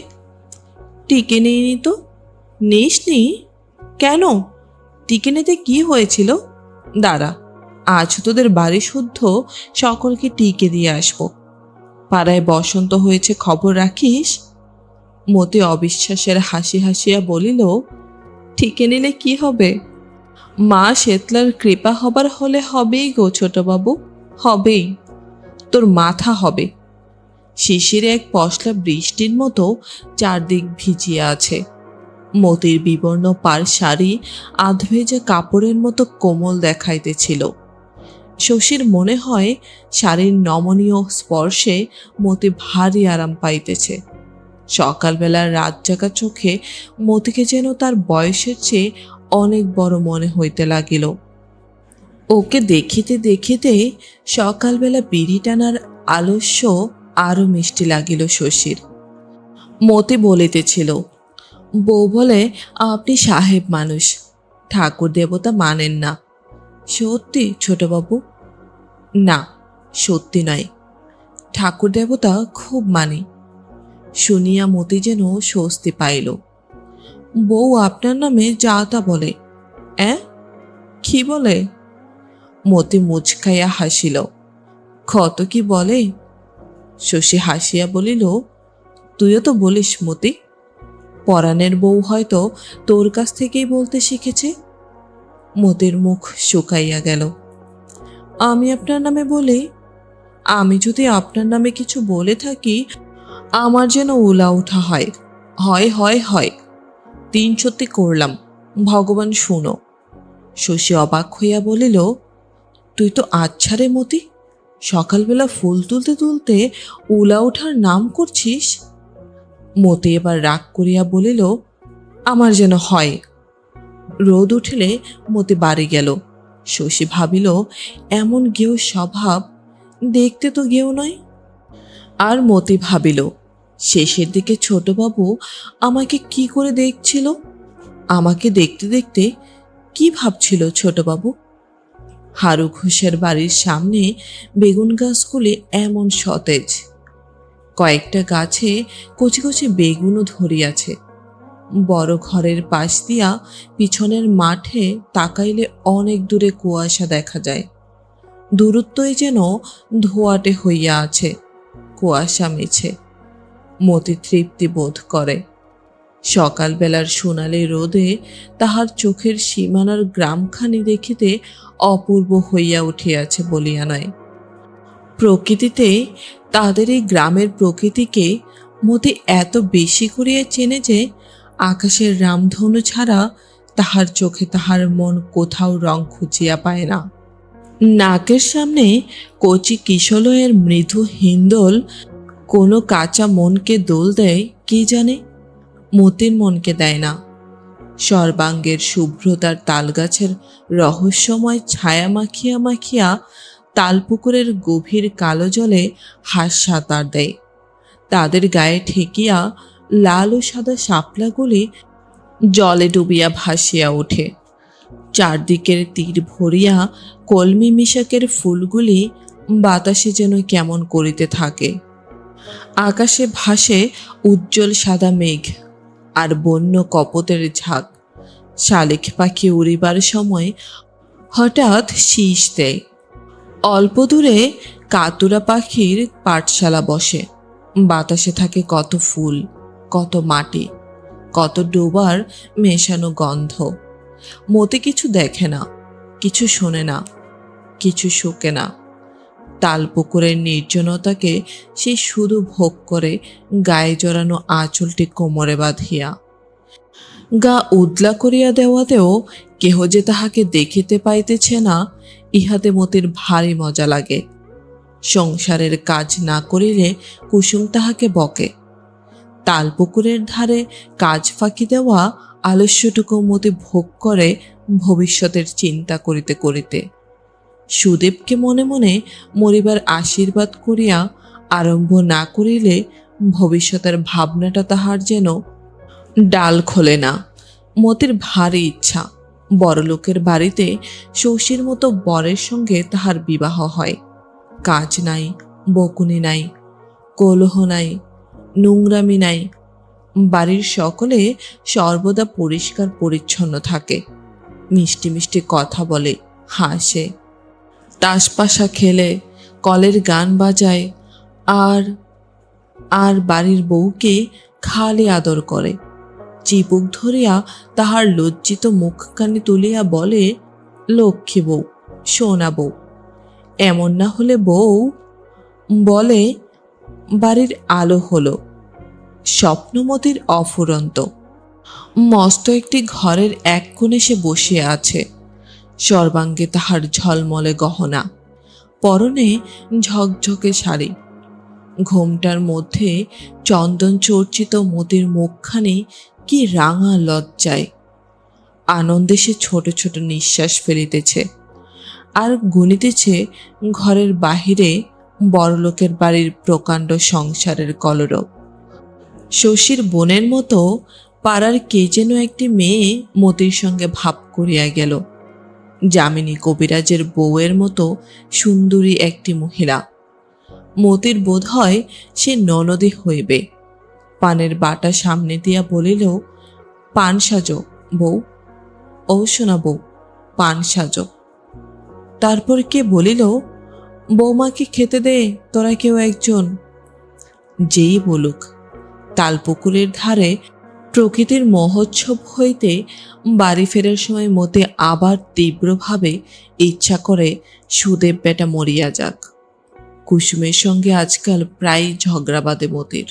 টিকে নিইনি তো। নিসনি? কেন? টিকে নিতে কি হয়েছিল? দাঁড়া, আজ তোদের বাড়ি শুদ্ধ সকলকে টিকে দিয়ে আসবো। পাড়ায় বসন্ত হয়েছে খবর রাখিস। মতি অবিশ্বাসের হাসি হাসিয়া বলিল, টিকে নিলে কি হবে? মা শেতলার কৃপা হবার হলে হবেই গো ছোটবাবু, হবেই। তোর মাথা হবে। শিশিরে এক পশলা বৃষ্টির মতো চারদিক ভিজিয়া আছে। মতির বিবর্ণ পার শাড়ি আধভেজা কাপড়ের মতো কোমল দেখাইতেছিল। শশীর মনে হয় শাড়ির নমনীয় স্পর্শে মতি ভারী আরাম পাইতেছে। সকালবেলার রাত জাগা চোখে মতিকে যেন তার বয়সের চেয়ে অনেক বড় মনে হইতে লাগিল। ওকে দেখিতে দেখিতে সকালবেলা বিড়ি টানার আলস্য আরো মিষ্টি লাগিল শশীর। মতি বলিতেছিল, বউ বলে, আপনি সাহেব মানুষ, ঠাকুর দেবতা মানেন না। সত্যি ছোটবাবু? না, সত্যি নয়, ঠাকুর দেবতা খুব মানি। শুনিয়া মতি যেন স্বস্তি পাইল। বউ আপনার নামে যা তা বলে। অ্যাঁ, কি বলে? মতি মুচকাইয়া হাসিল। কত কি বলে। শশী হাসিয়া বলিল, তুইও তো বলিস মতি। পরাণের বউ হয়তো তোর কাছ থেকেই বলতে শিখেছে। মতির মুখ শুকাইয়া গেল। আমি আপনার নামে বলি? আমি যদি আপনার নামে কিছু বলে থাকি, আমার যেন উলা উঠা হয়। হয় হয় হয়, 3 সত্যি করলাম, ভগবান শুনো। শশী অবাক হইয়া বলিল, তুই তো আচ্ছা রে মতি, সকালবেলা ফুল তুলতে তুলতে উলা ওঠার নাম করছিস। মতি এবার রাগ করিয়া বলিল, আমার যেন হয়। রোদ উঠিলে মতি বাড়ি গেল। শশী ভাবিল, এমন গেও স্বভাব, দেখতে তো গেও নয়। আর মতি ভাবিল, শেষের দিকে ছোটবাবু আমাকে কি করে দেখছিল। আমাকে দেখতে দেখতে কি ভাবছিল ছোটবাবু? হারু ঘোষের বাড়ির সামনে বেগুন গাছগুলি এমন সতেজ, কয়েকটা গাছে কচি কচি বেগুনও ধরিয়াছে। বড় ঘরের পাশ দিয়া পিছনের মাঠে তাকাইলে অনেক দূরে কুয়াশা দেখা যায়। দূরত্বই যেন ধোঁয়াটে হইয়া আছে, কুয়াশা মিছে। মতি তৃপ্তি বোধ করে। সকালবেলার সোনালি রোদে তাহার চোখের সীমানার গ্রামখানি দেখিতে অপূর্ব হইয়া উঠিয়াছে বলিয়া নয়। প্রকৃতিতে তাদের এই গ্রামের প্রকৃতিকে মতি এত বেশি করিয়া চেনে যে আকাশের রামধনু ছাড়া তাহার চোখে তাহার মন কোথাও রং খুঁজিয়া পায় না। নাকের সামনে কচি কিশলয়ের মৃদু হিন্দোল কোনো কাঁচা মনকে দোল দেয় কি জানে, মতির মনকে দেয় না। সর্বাঙ্গের শুভ্রতার তালগাছের রহস্যময় ছায়া মাখিয়া মাখিয়া তালপুকুরের গভীর কালো জলে হাঁস সাঁতার দেয়। তাদের গায়ে ঠেকিয়া লাল ও সাদা শাপলাগুলি জলে ডুবিয়া ভাসিয়া ওঠে। চারদিকের তীর ভরিয়া কলমি মিশাকের ফুলগুলি বাতাসে যেন কেমন করিতে থাকে। আকাশে ভাসে উজ্জ্বল সাদা মেঘ আর বন্য কপতের ঝাঁক। শালিক পাখি উড়িবার সময় হঠাৎ শীষ দেয়। অল্প দূরে কাতুরা পাখির পাঠশালা বসে। বাতাসে থাকে কত ফুল, কত মাটি, কত ডোবার মেশানো গন্ধ। মতি কিছু দেখে না, কিছু শোনে না, কিছু শোকে না। তালপুকুরের নির্জনতাকে সে শুধু ভোগ করে, গায়ে জড়ানো আঁচলটি কোমরে বাঁধিয়া। গা উদলা করিয়া দেওয়াতেও কেহ যে তাহাকে দেখিতে পাইতেছে না, ইহাতে মতির ভারী মজা লাগে। সংসারের কাজ না করিলে কুসুম তাহাকে বকে। তালপুকুরের ধারে কাজ ফাঁকি দেওয়া আলস্যটুকু মতি ভোগ করে ভবিষ্যতের চিন্তা করিতে করিতে। সুদেবকে মনে মনে মরিবার আশীর্বাদ করিয়া আরম্ভ না করিলে ভবিষ্যতের ভাবনাটা তাহার যেন ডাল খোলে না। মতির ভারী ইচ্ছা বড়লোকের বাড়িতে শশীর মতো বরের সঙ্গে তাহার বিবাহ হয়। কাজ নাই, বকুনি নাই, কলহ নাই, নোংরামি নাই। বাড়ির সকলে সর্বদা পরিষ্কার পরিচ্ছন্ন থাকে, মিষ্টি মিষ্টি কথা বলে, হাসে, তাসপাশা খেলে, কলের গান বাজায়, আর আর বাড়ির বউকে খালি আদর করে। চিবুক ধরিয়া তাহার লজ্জিত মুখখানি তুলিয়া বলে, লক্ষ্মী বউ, সোনা বউ। এমন না হলে বউ বলে, বাড়ির আলো হলো। স্বপ্নমতির অফুরন্ত। মস্ত একটি ঘরের এক কোণে সে বসিয়া আছে। সর্বাঙ্গে তাহার ঝলমলে গহনা, পরনে ঝকঝকে শাড়ি। ঘোমটার মধ্যে চন্দন চর্চিত মতির মুখখানি কি রাঙা লজ্জায়। আনন্দে সে ছোট ছোট নিঃশ্বাস ফেলিতেছে আর গুনিতেছে ঘরের বাহিরে বড়লোকের বাড়ির প্রকাণ্ড সংসারের কলরব। শশীর বোনের মতো পাড়ার কে যেন একটি মেয়ে মতির সঙ্গে ভাব করিয়া গেল। যামিনী কবিরাজের বউয়ের মতো সুন্দরী একটি মহিলা। মতির বোধ হয় সে ননদী হইবে। পানের বাটা সামনে দিয়া বলিল, পান সাজো বউ। ও শোনা বউ, পান সাজো। তারপর কে বলিল, বৌমাকে খেতে দে তোরা কেউ একজন। যেই বলুক, তালপুকুরের ধারে প্রকৃতির মহোৎসব হইতে বাড়ি ফেরার সময় মতে আবার তীব্রভাবে ইচ্ছা করে সুদেব বেটা মরিয়া যাক। কুসুমের সঙ্গে আজকাল প্রায় ঝগড়া বাঁধে মতির।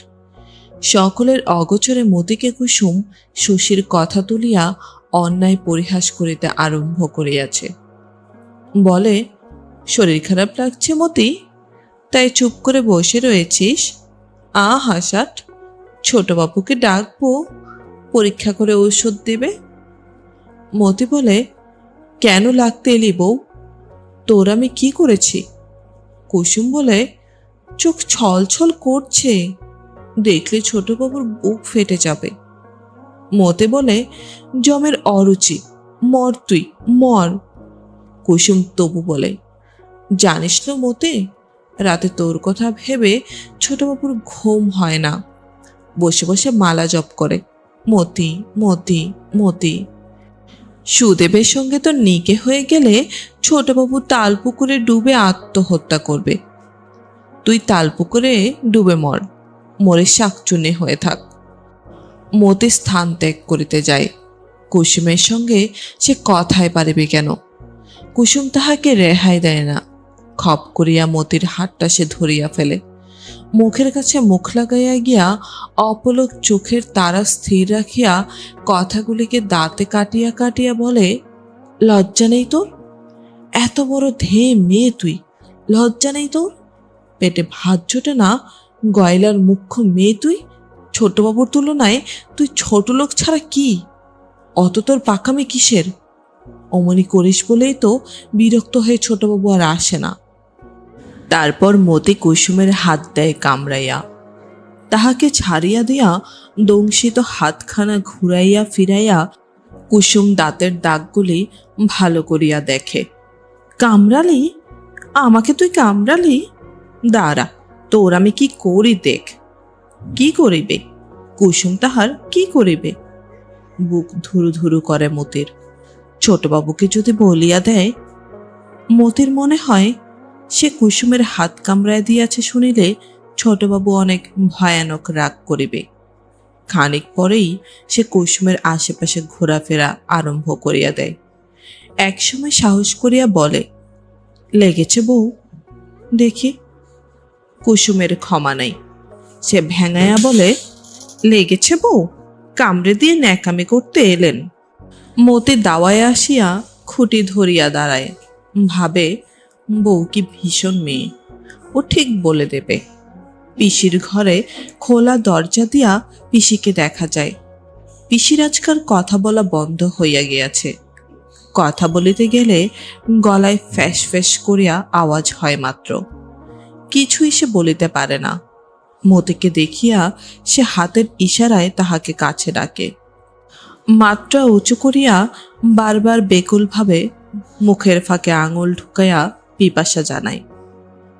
সকলের অগোচরে মতিকে কুসুম শশীর কথা তুলিয়া অন্যায় পরিহাস করিতে আরম্ভ করিয়াছে। বলে, শরীর খারাপ লাগছে মতি, তাই চুপ করে বসে রয়েছিস? হাসাট, ছোটবাবুকে ডাকবো, পরীক্ষা করে ঔষধ দেবে। মতি বলে, কেন লাগতে এলি বউ? তোর আমি কি করেছি? কুসুম বলে, চোখ ছল ছল করছে, দেখলে ছোটবাবুর বুক ফেটে যাবে। মতে বলে, জমের অরুচি, মর তুই মর। কুসুম তবু বলে, জানিস না মতে, রাতে তোর কথা ভেবে ছোটবাবুর ঘুম হয় না, বসে বসে মালা জপ করে, মতি মতি মতি। সুদেবের সঙ্গে তো নিকে হয়ে গেলে ছোটবাবু তালপুকুরে ডুবে আত্মহত্যা করবে। তুই তালপুকুরে ডুবে মর, মরে শাকচুন্নি হয়ে থাক। মতি স্থান ত্যাগ করিতে যায়। কুসুমের সঙ্গে সে কথায় পারিবে কেন? কুসুম তাহাকে রেহাই দেয় না। খপ করিয়া মতির হাতটা সে ধরিয়া ফেলে। মুখের কাছে মুখ লাগাইয়া গিয়া অপলক চোখের তারা স্থির রাখিয়া কথাগুলিকে দাঁতে কাটিয়া কাটিয়া বলে, লজ্জা নেই তোর? এত বড় ধে মেয়ে তুই, লজ্জা নেই তোর? পেটে ভাত জোটে না, গয়লার মুখ্য মেয়ে তুই। ছোটবাবুর তুলনায় তুই ছোট লোক ছাড়া কি? অত তোর পাকামি কিসের? অমনি করিস বলেই তো বিরক্ত হয়ে ছোটবাবু আর আসে না। তারপর মতি কুসুমের হাত দেয় কামড়াইয়া। তাহাকে ছাড়িয়া দিয়া দংশিত হাতখানা ঘুরাইয়া ফিরাইয়া কুসুম দাঁতের দাগগুলি ভালো করিয়া দেখে। কামড়ালি? আমাকে তুই কামড়ালি? দাঁড়া, তোর আমি কি করি দেখ। কি করিবে? কুসুম তাহার কি করিবে? বুক ধুরু ধুরু করে মতির। ছোটবাবুকে যদি বলিয়া দেয়। মতির মনে হয় সে কুসুমের হাত কামড়ায় দিয়াছে শুনিলে ছোটবাবু অনেক ভয়ানক রাগ করিবে। খানিক পরেই সে কুসুমের আশেপাশে ঘোরাফেরা আরম্ভ করিয়া দেয়। একসময় সাহস করিয়া বলে, লেগেছে বউ? দেখি। কুসুমের ক্ষমা নাই। সে ভেঙাইয়া বলে, লেগেছে বউ? কামড়ে দিয়ে ন্যাকামি করতে এলেন। মতি দাওয়ায় আসিয়া খুঁটি ধরিয়া দাঁড়ায়। ভাবে, বউ কি ভীষণ মেয়ে, ও ঠিক বলে দেবে। পিসির ঘরে খোলা দরজা দিয়া পিসিকে দেখা যায়। পিসির আজকাল কথা বলা বন্ধ হইয়া গিয়াছে। কথা বলিতে গেলে গলায় ফ্যাস ফ্যাস করিয়া আওয়াজ হয় মাত্র, কিছুই সে বলিতে পারে না। মতিকে দেখিয়া সে হাতের ইশারায় তাহাকে কাছে ডাকে। মাত্রা উঁচু করিয়া বারবার বেকুলভাবে মুখের ফাঁকে আঙুল ঢুকাইয়া পিপাসা জানায়।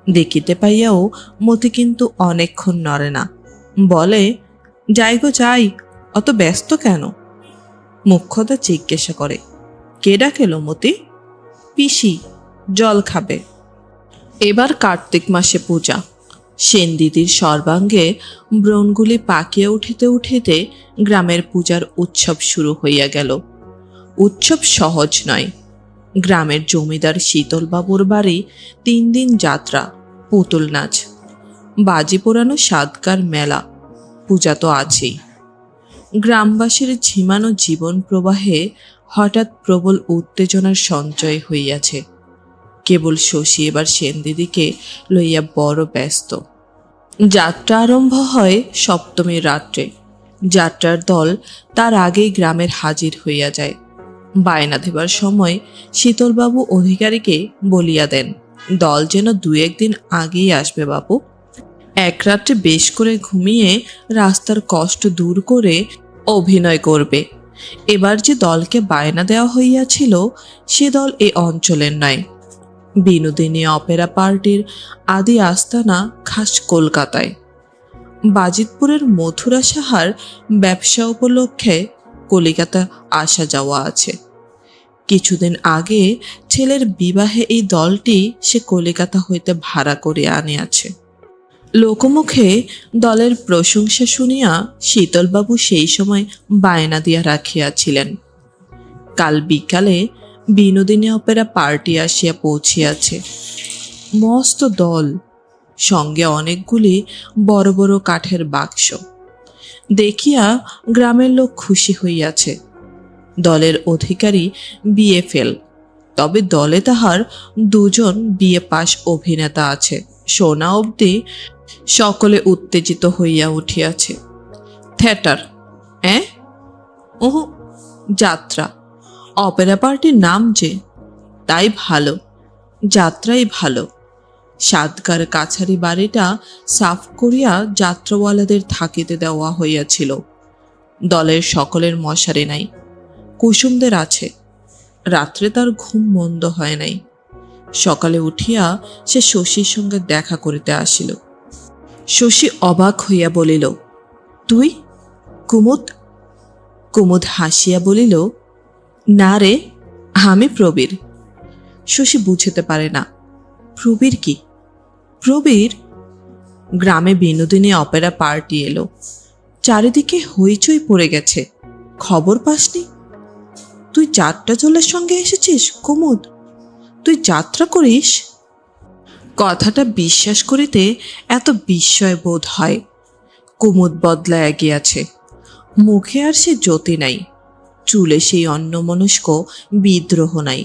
দেখিতে পাইয়াও মতি কিন্তু অনেকক্ষণ নড়ে না। বলে, যাই গো যাই, অত ব্যস্ত কেন? মুখ্যতা জিজ্ঞাসা করে, কে ডাকেলো মতি? পিসি, জল খাবে। এবার কার্তিক মাসে পূজা। সেন দিদির সর্বাঙ্গে ব্রণগুলি পাকিয়া উঠিতে উঠিতে গ্রামের পূজার উৎসব শুরু হইয়া গেল। উৎসব সহজ নয়। গ্রামের জমিদার শীতলবাবুর বাড়ি 3 দিন যাত্রা, পুতুল নাচ, বাজি পোড়ানো, সাদকার মেলা, পূজা তো আছেই। গ্রামবাসীর ঝিমানো জীবন প্রবাহে হঠাৎ প্রবল উত্তেজনার সঞ্চয় হইয়াছে। কেবল শশী এবার সেন দিদিকে লইয়া বড় ব্যস্ত। যাত্রা আরম্ভ হয় সপ্তমীর রাত্রে। যাত্রার দল তার আগেই গ্রামের হাজির হইয়া যায়। বায়না দেবার সময় শীতলবাবু অধিকারীকে বলিয়া দেন, দল যেন 2-1 দিন আগেই আসবে বাবু। এক রাত্রে বেশ করে ঘুমিয়ে রাস্তার কষ্ট দূর করে অভিনয় করবে। এবার যে দলকে বায়না দেওয়া হইয়াছিল সে দল এ অঞ্চলের নয়। বিনোদিনী অপেরা পার্টির আদি আস্তানা খাস কলকাতায়। বাজিতপুরের মথুরা সাহার ব্যবসা উপলক্ষে কলিকাতা আসা যাওয়া আছে। কিছুদিন আগে ছেলের বিবাহে এই দলটি সে কলিকাতা হইতে ভাড়া করে আনিয়াছে। লোকমুখে দলের প্রশংসা শুনিয়া শীতলবাবু সেই সময় বায়না দিয়া রাখিয়াছিলেন, কাল বিকালে বিনোদিনী অপেরা পার্টি আসিয়া পৌঁছিয়াছে। মস্ত দল, সঙ্গে অনেকগুলি বড় বড় কাঠের বাক্স। দেখিয়া গ্রামের লোক খুশি হইয়াছে। দলের অধিকারী বিএ ফেল, তবে দলে তাহার দুজন বিএ পাশ অভিনেতা আছে। শোনা অবধি সকলে উত্তেজিত হইয়া উঠিয়াছে। থিয়েটার? ওহো, যাত্রা। অপেরা পার্টির নাম যে, তাই ভালো, যাত্রাই ভালো। সাতগার কাছারি বাড়িটা সাফ করিয়া যাত্রাওয়ালাদের থাকিতে দেওয়া হইয়াছিল। দলের সকলের মশারি নাই, কুসুমদের আছে। রাত্রে তার ঘুম মন্দ হয় নাই। সকালে উঠিয়া সে শশীর সঙ্গে দেখা করিতে আসিল। শশী অবাক হইয়া বলিল, তুই? কুমুদ? কুমুদ হাসিয়া বলিল, না রে, আমি প্রবীর। শশী বুঝিতে পারে না, প্রবীর কি? প্রবীর? গ্রামে বিনোদিনী অপেরা পার্টি এলো, চারিদিকে হইচই পড়ে গেছে, খবর পাসনি? তুই যাত্রা জলের সঙ্গে এসেছিস কুমুদ? তুই যাত্রা করিস? কথাটা বিশ্বাস করিতে এত বিস্ময় বোধ হয়। কুমুদ বদলাইয়া গিয়াছে, মুখে আর সে জ্যোতি নাই, চুলে সেই অন্যমনস্ক বিদ্রোহ নাই।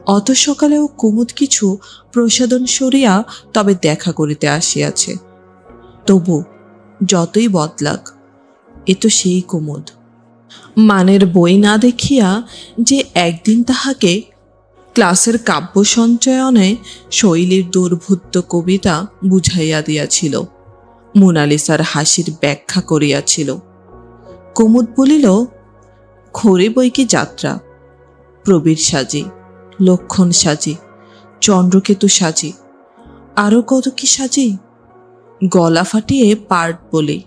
অত সকালেও কুমুদ কিছু প্রসাদন সরিয়া তবে দেখা করিতে আসিয়াছে। তবু যতই বদলাক, এ তো সেই কুমুদ। মানের বই না দেখিয়া যে একদিন তাহাকে ক্লাসের কাব্য সঞ্চয়নে শৈলীর দুর্ভূত কবিতা বুঝাইয়া দিয়াছিল, মোনালিসার হাসির ব্যাখ্যা করিয়াছিল। কুমুদ বলিল, খড়ি বই কি যাত্রা? প্রবীর সাজি, লক্ষণ সাজি, চন্দ্রকেতু সাজি, আরো কত কি সাজি। গলা ফাটিয়ে পার্ট বলি,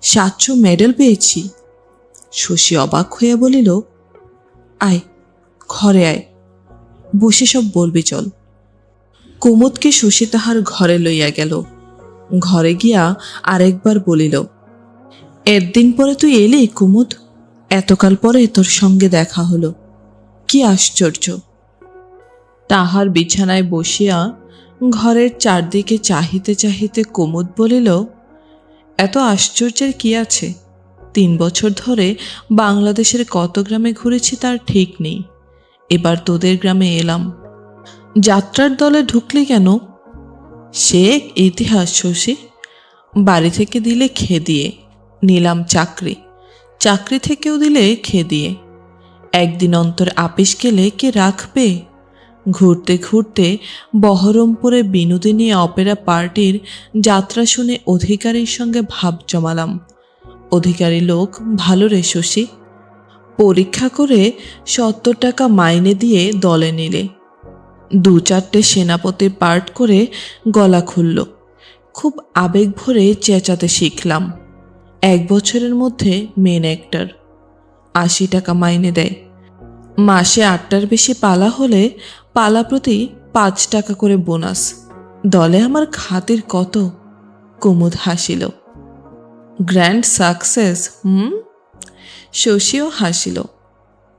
700 মেডেল পেয়েছি। শশী অবাক হইয়া বলিল, আয় ঘরে আয়, বসে সব বলবি চল। কুমুদকে শশী তাহার ঘরে লইয়া গেল। ঘরে গিয়া আরেকবার বলিল, একদিন পরে তুই এলি কুমুদ, এতকাল পরে তোর সঙ্গে দেখা হলো, কি আশ্চর্য। তাহার বিছানায় বসিয়া ঘরের চারদিকে চাহিতে চাহিতে কুমুদ বলিল, এত আশ্চর্যের কি আছে? 3 বছর ধরে বাংলাদেশের কত গ্রামে ঘুরেছি তার ঠিক নেই। এবার তোদের গ্রামে এলাম। যাত্রার দলে ঢুকলি কেন? সে এক ইতিহাস শশী। বাড়ি থেকে দিলে খেদিয়ে, নিলাম চাকরি, চাকরি থেকেও দিলে খেদিয়ে। একদিন অন্তর আপিস গেলে কে রাখবে? ঘুরতে ঘুরতে বহরমপুরে বিনোদিনী অপেরা পার্টির যাত্রা শুনে অধিকারীর সঙ্গে ভাব জমালাম। অধিকারী লোক ভালো রে শশী। পরীক্ষা করে 70 টাকা মাইনে দিয়ে দলে নিলে। 2-4টে সেনাপতির পার্ট করে গলা খুলল। খুব আবেগ ভরে চেঁচাতে শিখলাম। 1 বছরের মধ্যে মেন অ্যাক্টর। 80 টাকা মাইনে দেয়। মাসে 8টার বেশি পালা হলে পালা প্রতি 5 টাকা করে বোনাস। দলে আমার খাতির কত। কুমুদ হাসিল। Grand success. শশীও হাসিল।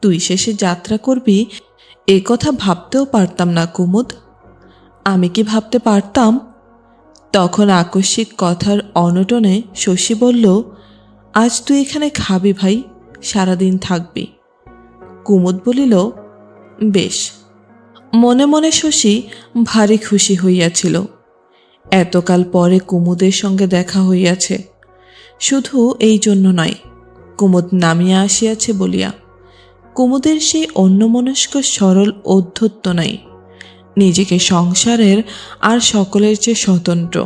তুই শেষে যাত্রা করবি এ কথা ভাবতেও পারতাম না কুমুদ। আমি কি ভাবতে পারতাম? তখন আকস্মিক কথার অনটনে শশী বলল, আজ তুই এখানে খাবি ভাই, সারাদিন থাকবি। কুমুদ বলিল, বেশ। মনে মনে শশী ভারী খুশি হইয়াছিল। এতকাল পরে কুমুদের সঙ্গে দেখা হইয়াছে, শুধু এই জন্য নয়, কুমুদ নামিয়া আসিয়াছে বলিয়া। কুমুদের সেই অন্যমনস্ক সরল ঔদ্ধত্য নাই। নিজেকে সংসারের আর সকলের চেয়ে স্বতন্ত্র,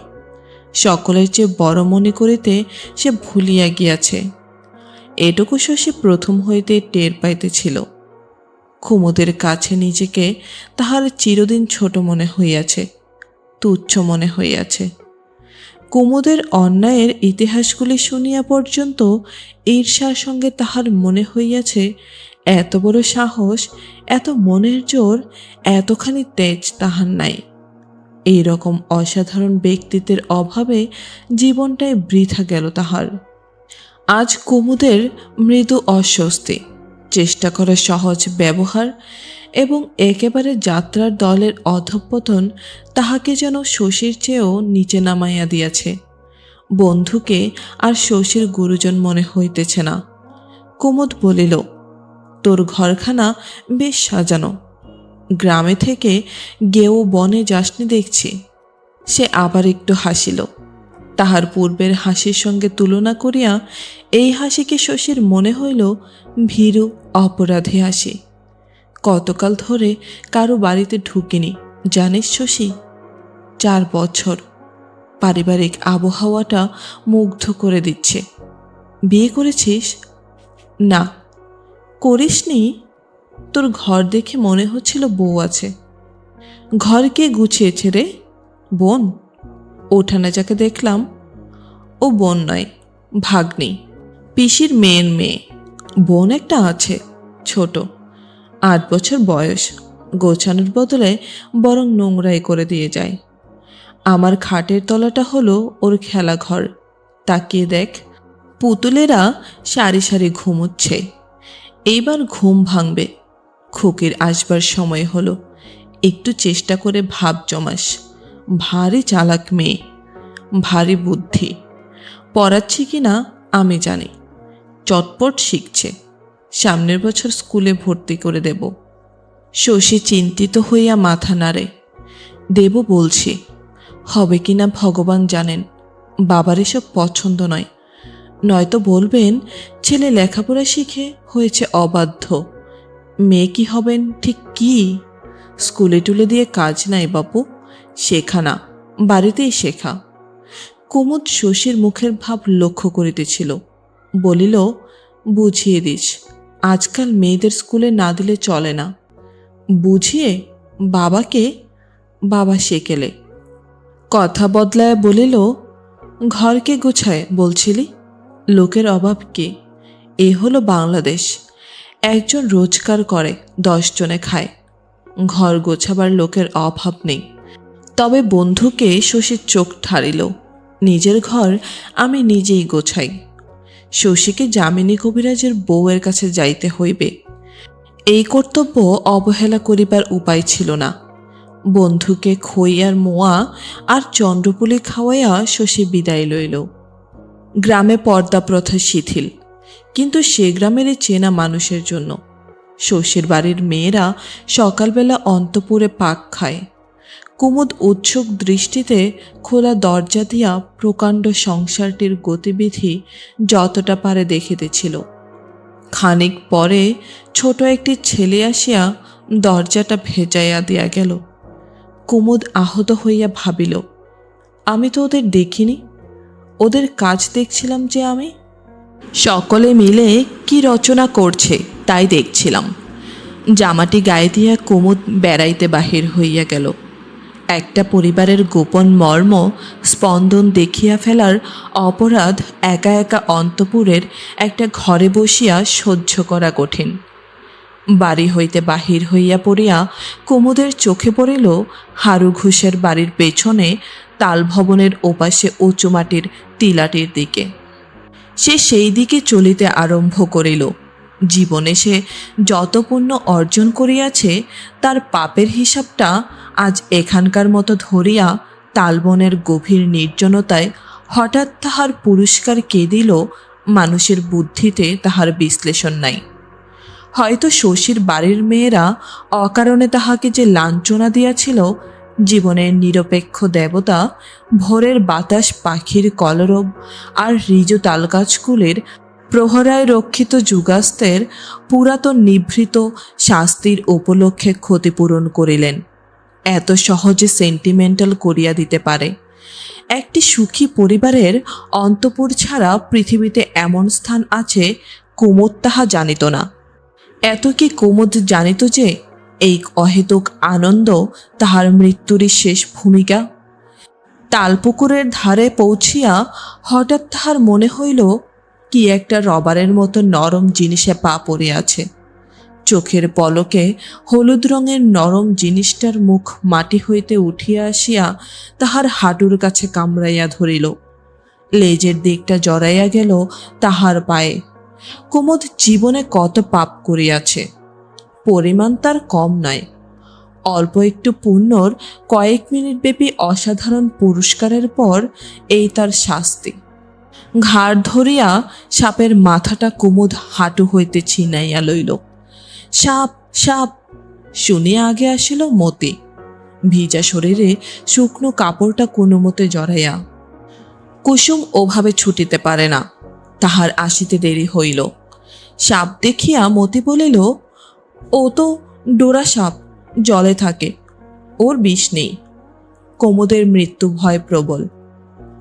সকলের চেয়ে বড় মনে করিতে সে ভুলিয়া গিয়াছে। এটুকু শশী প্রথম হইতে টের পাইতেছিল। কুমুদের কাছে নিজেকে তাহার চিরদিন ছোট মনে হইয়াছে, তুচ্ছ মনে হইয়াছে। কুমুদের অন্যায়ের ইতিহাসগুলি শুনিয়া পর্যন্ত ঈর্ষার সঙ্গে তাহার মনে হইয়াছে এত বড় সাহস, এত মনের জোর, এতখানি তেজ তাহার নাই। এই রকম অসাধারণ ব্যক্তিত্বের অভাবে জীবনটাই বৃথা গেল তাহার। আজ কুমুদের মৃদু অস্বস্তি, চেষ্টা করা সহজ ব্যবহার এবং একেবারে যাত্রার দলের অধঃপতন তাহাকে যেন শশীর চেয়েও নিচে নামাইয়া দিয়াছে। বন্ধুকে আর শশীর গুরুজন মনে হইতেছে না। কুমুদ বলিল, তোর ঘরখানা বেশ সাজানো, গ্রামে থেকে গেও বনে যাসনি দেখছি। সে আবার একটু হাসিল। তাহার পূর্বের হাসির সঙ্গে তুলনা করিয়া এই হাসিকে শশীর মনে হইল ভীরু অপরাধী হাসি। কতকাল ধরে কারো বাড়িতে ঢুকিনি জানিস শশী, 4 বছর। পারিবারিক আবহাওয়াটা মুগ্ধ করে দিচ্ছে। বিয়ে করেছিস? না। করিসনি? তোর ঘর দেখে মনে হচ্ছিল বউ আছে। ঘর কে গুছিয়েছে রে? বোন। ওঠানে যাকে দেখলাম ও বোন নয়, ভাগ্নি, পিসির মেয়ের মেয়ে। বোন একটা আছে, ছোট, 8 বছর বয়স। গোছানোর বদলে বরং নোংরাই করে দিয়ে যায়। আমার খাটের তলাটা হলো ওর খেলাঘর। তাকিয়ে দেখ, পুতুলেরা সারি সারি ঘুমোচ্ছে। এইবার ঘুম ভাঙবে। খুকির আসবার সময় হলো। একটু চেষ্টা করে ভাব জমাস। ভারী চালাক মেয়ে, ভারী বুদ্ধি। পড়াচ্ছি কি না আমি জানি। চটপট শিখছে। সামনের বছর স্কুলে ভর্তি করে দেব। শশী চিন্তিত হইয়া মাথা নাড়ে। দেব বলছি, হবে কিনা ভগবান জানেন। বাবার এসব পছন্দ নয়। নয়তো বলবেন ছেলে লেখাপড়া শিখে হয়েছে অবাধ্য। মেয়ে কি হবেন ঠিক কি? স্কুলে টুলে দিয়ে কাজ নাই বাপু, শেখা না, বাড়িতেই শেখা। কুমুদ শশীর মুখের ভাব লক্ষ্য করিতেছিল। বলিল, বুঝিয়ে দিস, আজকাল মেয়েদের স্কুলে না দিলে চলে না। বুঝিয়ে? বাবাকে? বাবা সেকেলে। কথা বদলায় বলিল, ঘরকে গোছায় বলছিলি? লোকের অভাব কি? এ হলো বাংলাদেশ। একজন রোজগার করে, 10 জনে খায়। ঘর গোছাবার লোকের অভাব নেই। তবে বন্ধুকে শশীর চোখ ঠারিল। নিজের ঘর আমি নিজেই গোছাই। শশীকে যামিনী কবিরাজের বউয়ের কাছে যাইতে হইবে। এই কর্তব্য অবহেলা করিবার উপায় ছিল না। বন্ধুকে খই আর মোয়া আর চন্দ্রপুলি খাওয়াইয়া শশী বিদায় লইল। গ্রামে পর্দা প্রথা শিথিল, কিন্তু সে গ্রামেরই চেনা মানুষের জন্য। শশীর বাড়ির মেয়েরা সকালবেলা অন্তপুরে পাক খায়। কুমুদ উৎসুক দৃষ্টিতে খোলা দরজা দিয়া প্রকাণ্ড সংসারটির গতিবিধি যতটা পারে দেখিতেছিল। খানিক পরে ছোট একটি ছেলে আসিয়া দরজাটা ভেজাইয়া দিয়া গেল। কুমুদ আহত হইয়া ভাবিল, আমি তো ওদের দেখিনি। ওদের কাজ দেখছিলাম যে আমি। সকলে মিলে কি রচনা করছে তাই দেখছিলাম। জামাটি গায়ে দিয়া কুমুদ বেড়াইতে বাহির হইয়া গেল। একটা পরিবারের গোপন মর্ম স্পন্দন দেখিয়া ফেলার অপরাধ একা একা অন্তপুরের একটা ঘরে বসিয়া সহ্য করা কঠিন। বাড়ি হইতে বাহির হইয়া পড়িয়া কুমুদের চোখে পড়িল হারু ঘোষের বাড়ির পেছনে তালভবনের ওপাশে উঁচু মাটির টিলাটির দিকে। সে সেই দিকে চলিতে আরম্ভ করিল। জীবনে সে যত পুণ্য অর্জন করিয়াছে তার পাপের হিসাবটা আজ এখানকার মতো ধরিয়া তালবনের গভীর নির্জনতায় হঠাৎ তাহার পুরস্কার কে দিল, মানুষের বুদ্ধিতে তাহার বিশ্লেষণ নাই। হয়তো শশীর বাড়ির মেয়েরা অকারণে তাহাকে যে লাঞ্ছনা দিয়াছিল, জীবনের নিরপেক্ষ দেবতা, ভোরের বাতাস, পাখির কলরব আর ঋজু তালগাছগুলির প্রহরায় রক্ষিত যুগাস্তের পুরাতন নিভৃত শাস্তির উপলক্ষে ক্ষতিপূরণ করিলেন। এত সহজে সেন্টিমেন্টাল করিয়া দিতে পারে। একটি সুখী পরিবারের অন্তপুর ছাড়া পৃথিবীতে এমন স্থান আছে কুমুদ তাহা জানিত না। এত কি কুমুদ জানিত যে এই অহেতুক আনন্দ তাহার মৃত্যুরই শেষ ভূমিকা? তালপুকুরের ধারে পৌঁছিয়া হঠাৎ তাহার মনে হইল কি একটা রবারের মতো নরম জিনিসে পা পড়ে আছে। চোখের পলকে হলুদ রঙের নরম জিনিসটার মুখ মাটি হইতে উঠিয়া আসিয়া তাহার হাঁটুর কাছে কামড়াইয়া ধরিল। লেজের দিকটা জড়াইয়া গেল তাহার পায়ে। কুমুদ জীবনে কত পাপ করিয়াছে, পরিমাণ তার কম নয়। অল্প একটু পুণ্যর কয়েক মিনিট ব্যাপী অসাধারণ পুরস্কারের পর এই তার শাস্তি। ঘাড় ধরিয়া সাপের মাথাটা কুমুদ হাঁটু হইতে ছিনাইয়া লইল। সাপ সাপ শুনিয়া আগে আসিল মতি, ভিজা শরীরে শুকনো কাপড়টা কোনো মতে জড়াইয়া। কুসুম ওভাবে ছুটিতে পারে না, তাহার আসিতে দেরি হইল। সাপ দেখিয়া মতি বলিল, ও তো ডোরা সাপ, জলে থাকে, ওর বিষ নেই। কুমুদের মৃত্যু ভয় প্রবল।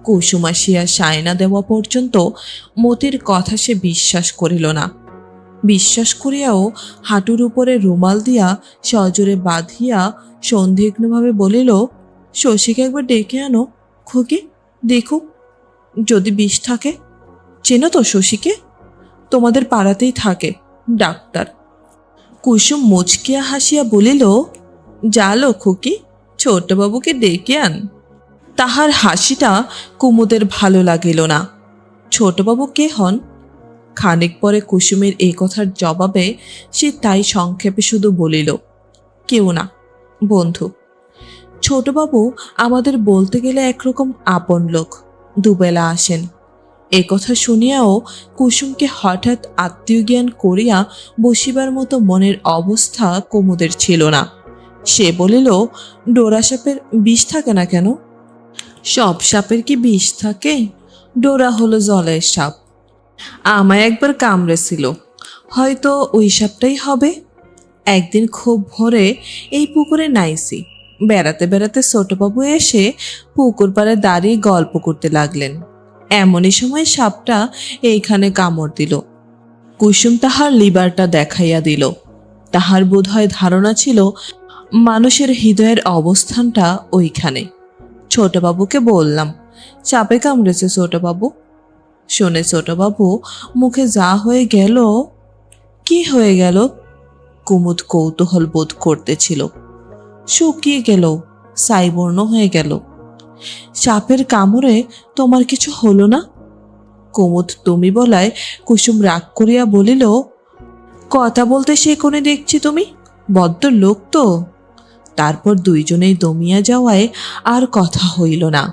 কুসুম আসিয়া সায়না দেওয়া পর্যন্ত মতির কথা সে বিশ্বাস করিল না। বিশ্বাস করিয়াও হাঁটুর উপরে রুমাল দিয়া সজোরে বাঁধিয়া সন্দিগ্ধভাবে বলিল, শশীকে একবার ডেকে আনো খুকি, দেখুক যদি বিষ থাকে। চেনো তো শশীকে? তোমাদের পাড়াতেই থাকে, ডাক্তার। কুসুম মুচকিয়া হাসিয়া বলিল, জালো খুকি, ছোটবাবুকে ডেকে আন। তাহার হাসিটা কুমুদের ভালো লাগিল না। ছোটবাবু কে হন? খানিক পরে কুসুমের এই কথার জবাবে সে তাই সংক্ষেপে শুধু বলিল, কেউ না, বন্ধু। ছোটবাবু আমাদের বলতে গেলে একরকম আপন লোক, দুবেলা আসেন। এ কথা শুনিয়াও কুসুমকে হঠাৎ আত্মীয় জ্ঞান করিয়া বসিবার মতো মনের অবস্থা কুমুদের ছিল না। সে বলিল, ডোরা সাপের বিষ থাকে না কেন? সব সাপের কি বিষ থাকে? ডোরা হলো জলের সাপ। আমায় একবার কামড়েছিল, হয়তো ওই সাপটাই হবে। একদিন খুব ভোরে এই পুকুরে নাইছি, বেড়াতে বেড়াতে ছোটবাবু এসে পুকুর পাড়ে দাঁড়িয়ে গল্প করতে লাগলেন। এমনই সময় সাপটা এইখানে কামড় দিল। কুসুম তাহার লিভারটা দেখাইয়া দিল। তাহার বোধহয় ধারণা ছিল মানুষের হৃদয়ের অবস্থানটা ওইখানে। ছোটবাবুকে বললাম, সাপে কামড়েছে ছোটবাবু। শুনে ছোটবাবু মুখে যা হয়ে গেল। কি হয়ে গেল? কুমুদ কৌতূহল বোধ করতেছিল। শুকিয়ে গেল, ছাইবর্ণ হয়ে গেল। সাপের কামড়ে তোমার কিছু হলো না? কুমুদ তুমি বলায় কুসুম রাগ করিয়া বলিল, কথা বলতে সে কোণে দেখছি তুমি, বদ্ধ লোক তো। তারপর দুইজনেই দমিয়া যাওয়ায় আর কথা হইল না।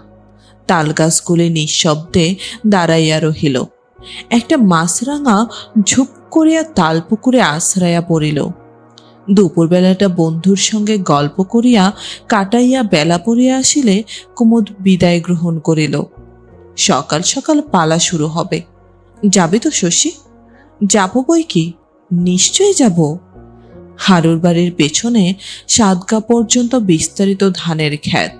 তালগাছগুলি নিঃশব্দে দাঁড়াইয়া রহিল। একটা মাছরাঙা ঝুপ করিয়া তালপুকুরে আশ্রাইয়া পড়িল। দুপুরবেলাটা বন্ধুর সঙ্গে গল্প করিয়া কাটাইয়া বেলা পড়িয়া আসিলে কুমুদ বিদায় গ্রহণ করিল। সকাল সকাল পালা শুরু হবে। যাবি তো শশী? যাব বই কি, নিশ্চয়ই যাব। হারুর বাড়ির পেছনে সাতগা পর্যন্ত বিস্তারিত ধানের ক্ষেত।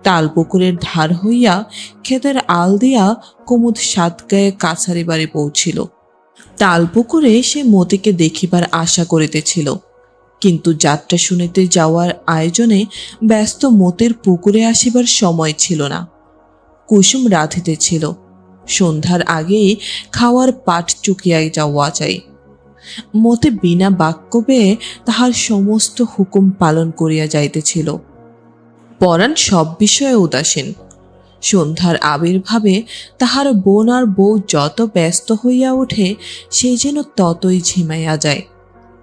তালপুকুরের ধার হইয়া ক্ষেতের আল দিয়া কুমুদ সাতগায়ে কাছারি বাড়ি পৌঁছিল। তালপুকুরে সে মতিকে দেখিবার আশা করিতেছিল, কিন্তু যাত্রা শুনিতে যাওয়ার আয়োজনে ব্যস্ত মতির পুকুরে আসিবার সময় ছিল না। কুসুম রাঁধিতেছিল। সন্ধ্যার আগেই খাওয়ার পাট চুকিয়া যাওয়া চাই। মতি বিনা বাক্য পেয়ে তাহার সমস্ত হুকুম পালন করিয়া যাইতেছিল। পরাণ সব বিষয়ে উদাসীন। সন্ধ্যার আবির্ভাবে তাহার বোন আর বউ যত ব্যস্ত হইয়া ওঠে, সে যেন ততই ঝিমাইয়া যায়।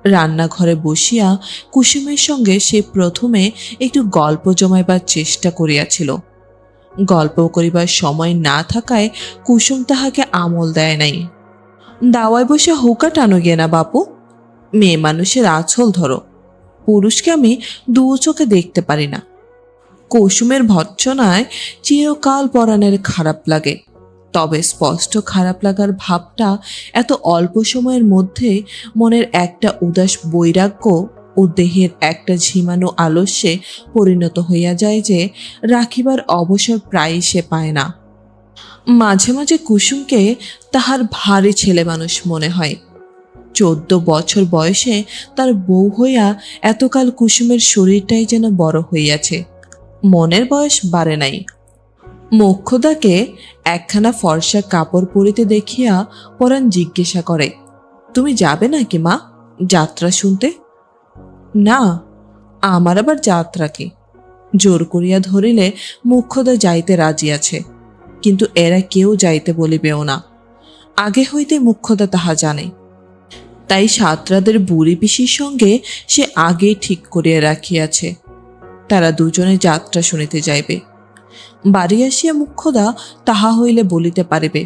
রান্নাঘরে বসিয়া কুসুমের সঙ্গে সে প্রথমে একটু গল্প জমাইবার চেষ্টা করিয়াছিল। গল্প করিবার সময় না থাকায় কুসুম তাহাকে আমল দেয় নাই। দাওয়ায় বসে হুকা টানো গে না বাপু, মেয়ে মানুষের আঁচল ধরো, পুরুষকে আমি দু চোখে দেখতে পারি না। কুসুমের ভৎসনায় চিরকাল পরাণের খারাপ লাগে, তবে স্পষ্ট খারাপ লাগার ভাবটা এত অল্প সময়ের মধ্যে মনের একটা উদাস বৈরাগ্য ও দেহের একটা ঝিমানো আলস্যে পরিণত হইয়া যায় যে রাখিবার অবসর প্রায়ই সে পায় না। মাঝে মাঝে কুসুমকে তাহার ভারী ছেলে মানুষ মনে হয়। 14 বছর বয়সে তার বউ হইয়া এতকাল কুসুমের শরীরটাই যেন বড় হইয়াছে, মনের বয়স বাড়ে নাই। মোক্ষদাকে একখানা ফর্সা কাপড় পরিতে দেখিয়া পরাণ জিজ্ঞাসা করে, তুমি যাবে নাকি মা যাত্রা শুনতে? না, আমার আবার যাত্রা কি? জোর করিয়া ধরিলে মোক্ষদা যাইতে রাজি আছে, কিন্তু এরা কেউ যাইতে বলিবেও না। আগে হইতে মোক্ষদা তাহা জানে, তাই সাতরাদের বুড়ি পিসির সঙ্গে সে আগেই ঠিক করিয়া রাখিয়াছে তারা দুজনে যাত্রা শুনিতে যাইবে। বাড়ি আসিয়া মোক্ষদা তাহা হইলে বলিতে পারিবে।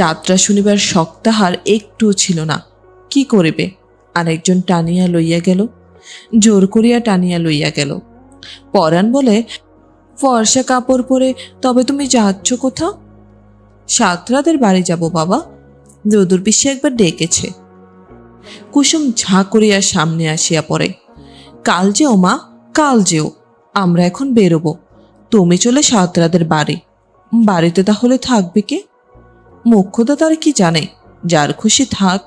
যাত্রা শুনিবার শখ তাহার একটুও ছিল না। কি করিবে? আরেকজন টানিয়া লইয়া গেল, জোর করিয়া টানিয়া লইয়া গেল। পরাণ বলে, ফর্সা কাপড় পরে তবে তুমি যাচ্ছ কোথাও? সাতরাদের বাড়ি যাব বাবা, যদুর পিসি একবার ডেকেছে। কুসুম ঝাঁ করিয়া সামনে আসিয়া পড়ে। কাল যেও মা, কাল যেও, আমরা এখন বেরোবো। তুমি চলে সাতরাদের বাড়ি, বাড়িতে তাহলে থাকবে কে? মোক্ষদা তার কি জানে, যার খুশি থাক।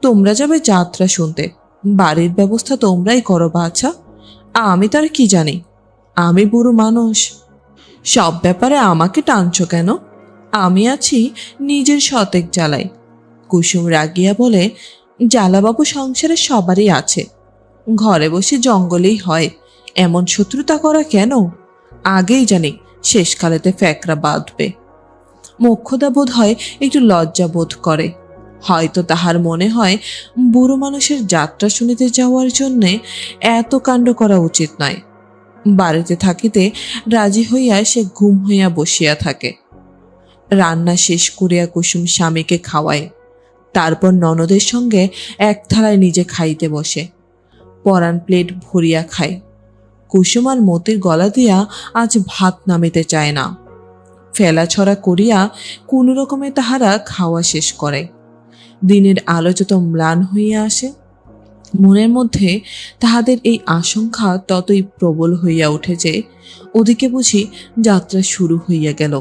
তোমরা যাবে যাত্রা শুনতে, বাড়ির ব্যবস্থা তোমরাই করো বাছা, আমি তার কি জানি? আমি বুড়ো মানুষ, সব ব্যাপারে আমাকে টানছ কেন? আমি আছি নিজের শতেক জ্বালাই। কুসুম রাগিয়া বলে, জ্বালাবাবু সংসারে সবারই আছে, ঘরে বসে জঙ্গলেই হয়, এমন শত্রুতা করা কেন? আগেই জানি শেষকালেতে ফ্যাকরা বাঁধবে। মোক্ষদা বোধ হয় একটু লজ্জা বোধ করে, হয়তো তাহার মনে হয় বুড়ো মানুষের যাত্রা শুনিতে যাওয়ার জন্যে এত কাণ্ড করা উচিত নয়। বাড়িতে থাকিতে রাজি হইয়া সে ঘুম হইয়া বসিয়া থাকে। রান্না শেষ করিয়া কুসুম স্বামীকে খাওয়ায়, তারপর ননদের সঙ্গে এক থালায় নিজে খাইতে বসে। পরাণ প্লেট ভরিয়া খায়। কুসুম আর মতির গলা দিয়া আজ ভাত নামিতে চায় না। ফেলাছড়া করিয়া কোন রকমে তাহারা খাওয়া শেষ করে। দিনের আলো যত ম্লান হইয়া আসে, মনের মধ্যে তাহাদের এই আশঙ্কা ততই প্রবল হইয়া ওঠে যে ওদিকে বুঝি যাত্রা শুরু হইয়া গেল।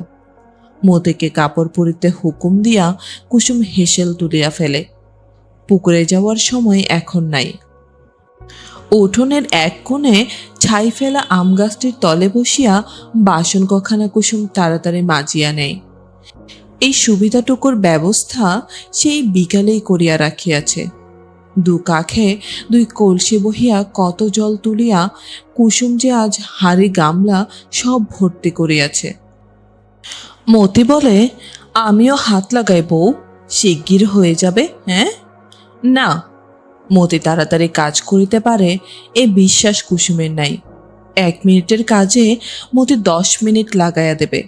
মতিকে কাপড় পরিতে হুকুম দিয়া কুসুম হেসেল তুলিয়া ফেলে। পুকুরে যাওয়ার সময় এখন নাই। উঠোনের এক কোণে ছাই ফেলা আম গাছটির তলে বসিয়া বাসন কখানা কুসুম তাড়াতাড়ি মাজিয়া নেয়। এই সুবিধাটুকুর ব্যবস্থা সেই বিকালেই করিয়া রাখিয়াছে। দু কাখে 2 কলসি বহিয়া কত জল তুলিয়া কুসুম যে আজ হাড়ি গামলা সব ভর্তি করিয়াছে। মতি বলে, আমিও হাত লাগাই বউ, শিগগির হয়ে যাবে। হ্যাঁ না, মতি তাড়াতাড়ি কাজ করিতে পারে এ বিশ্বাস কুসুমের নাই। 1 মিনিটের কাজে মতি 10 মিনিট লাগাইয়া দেবে।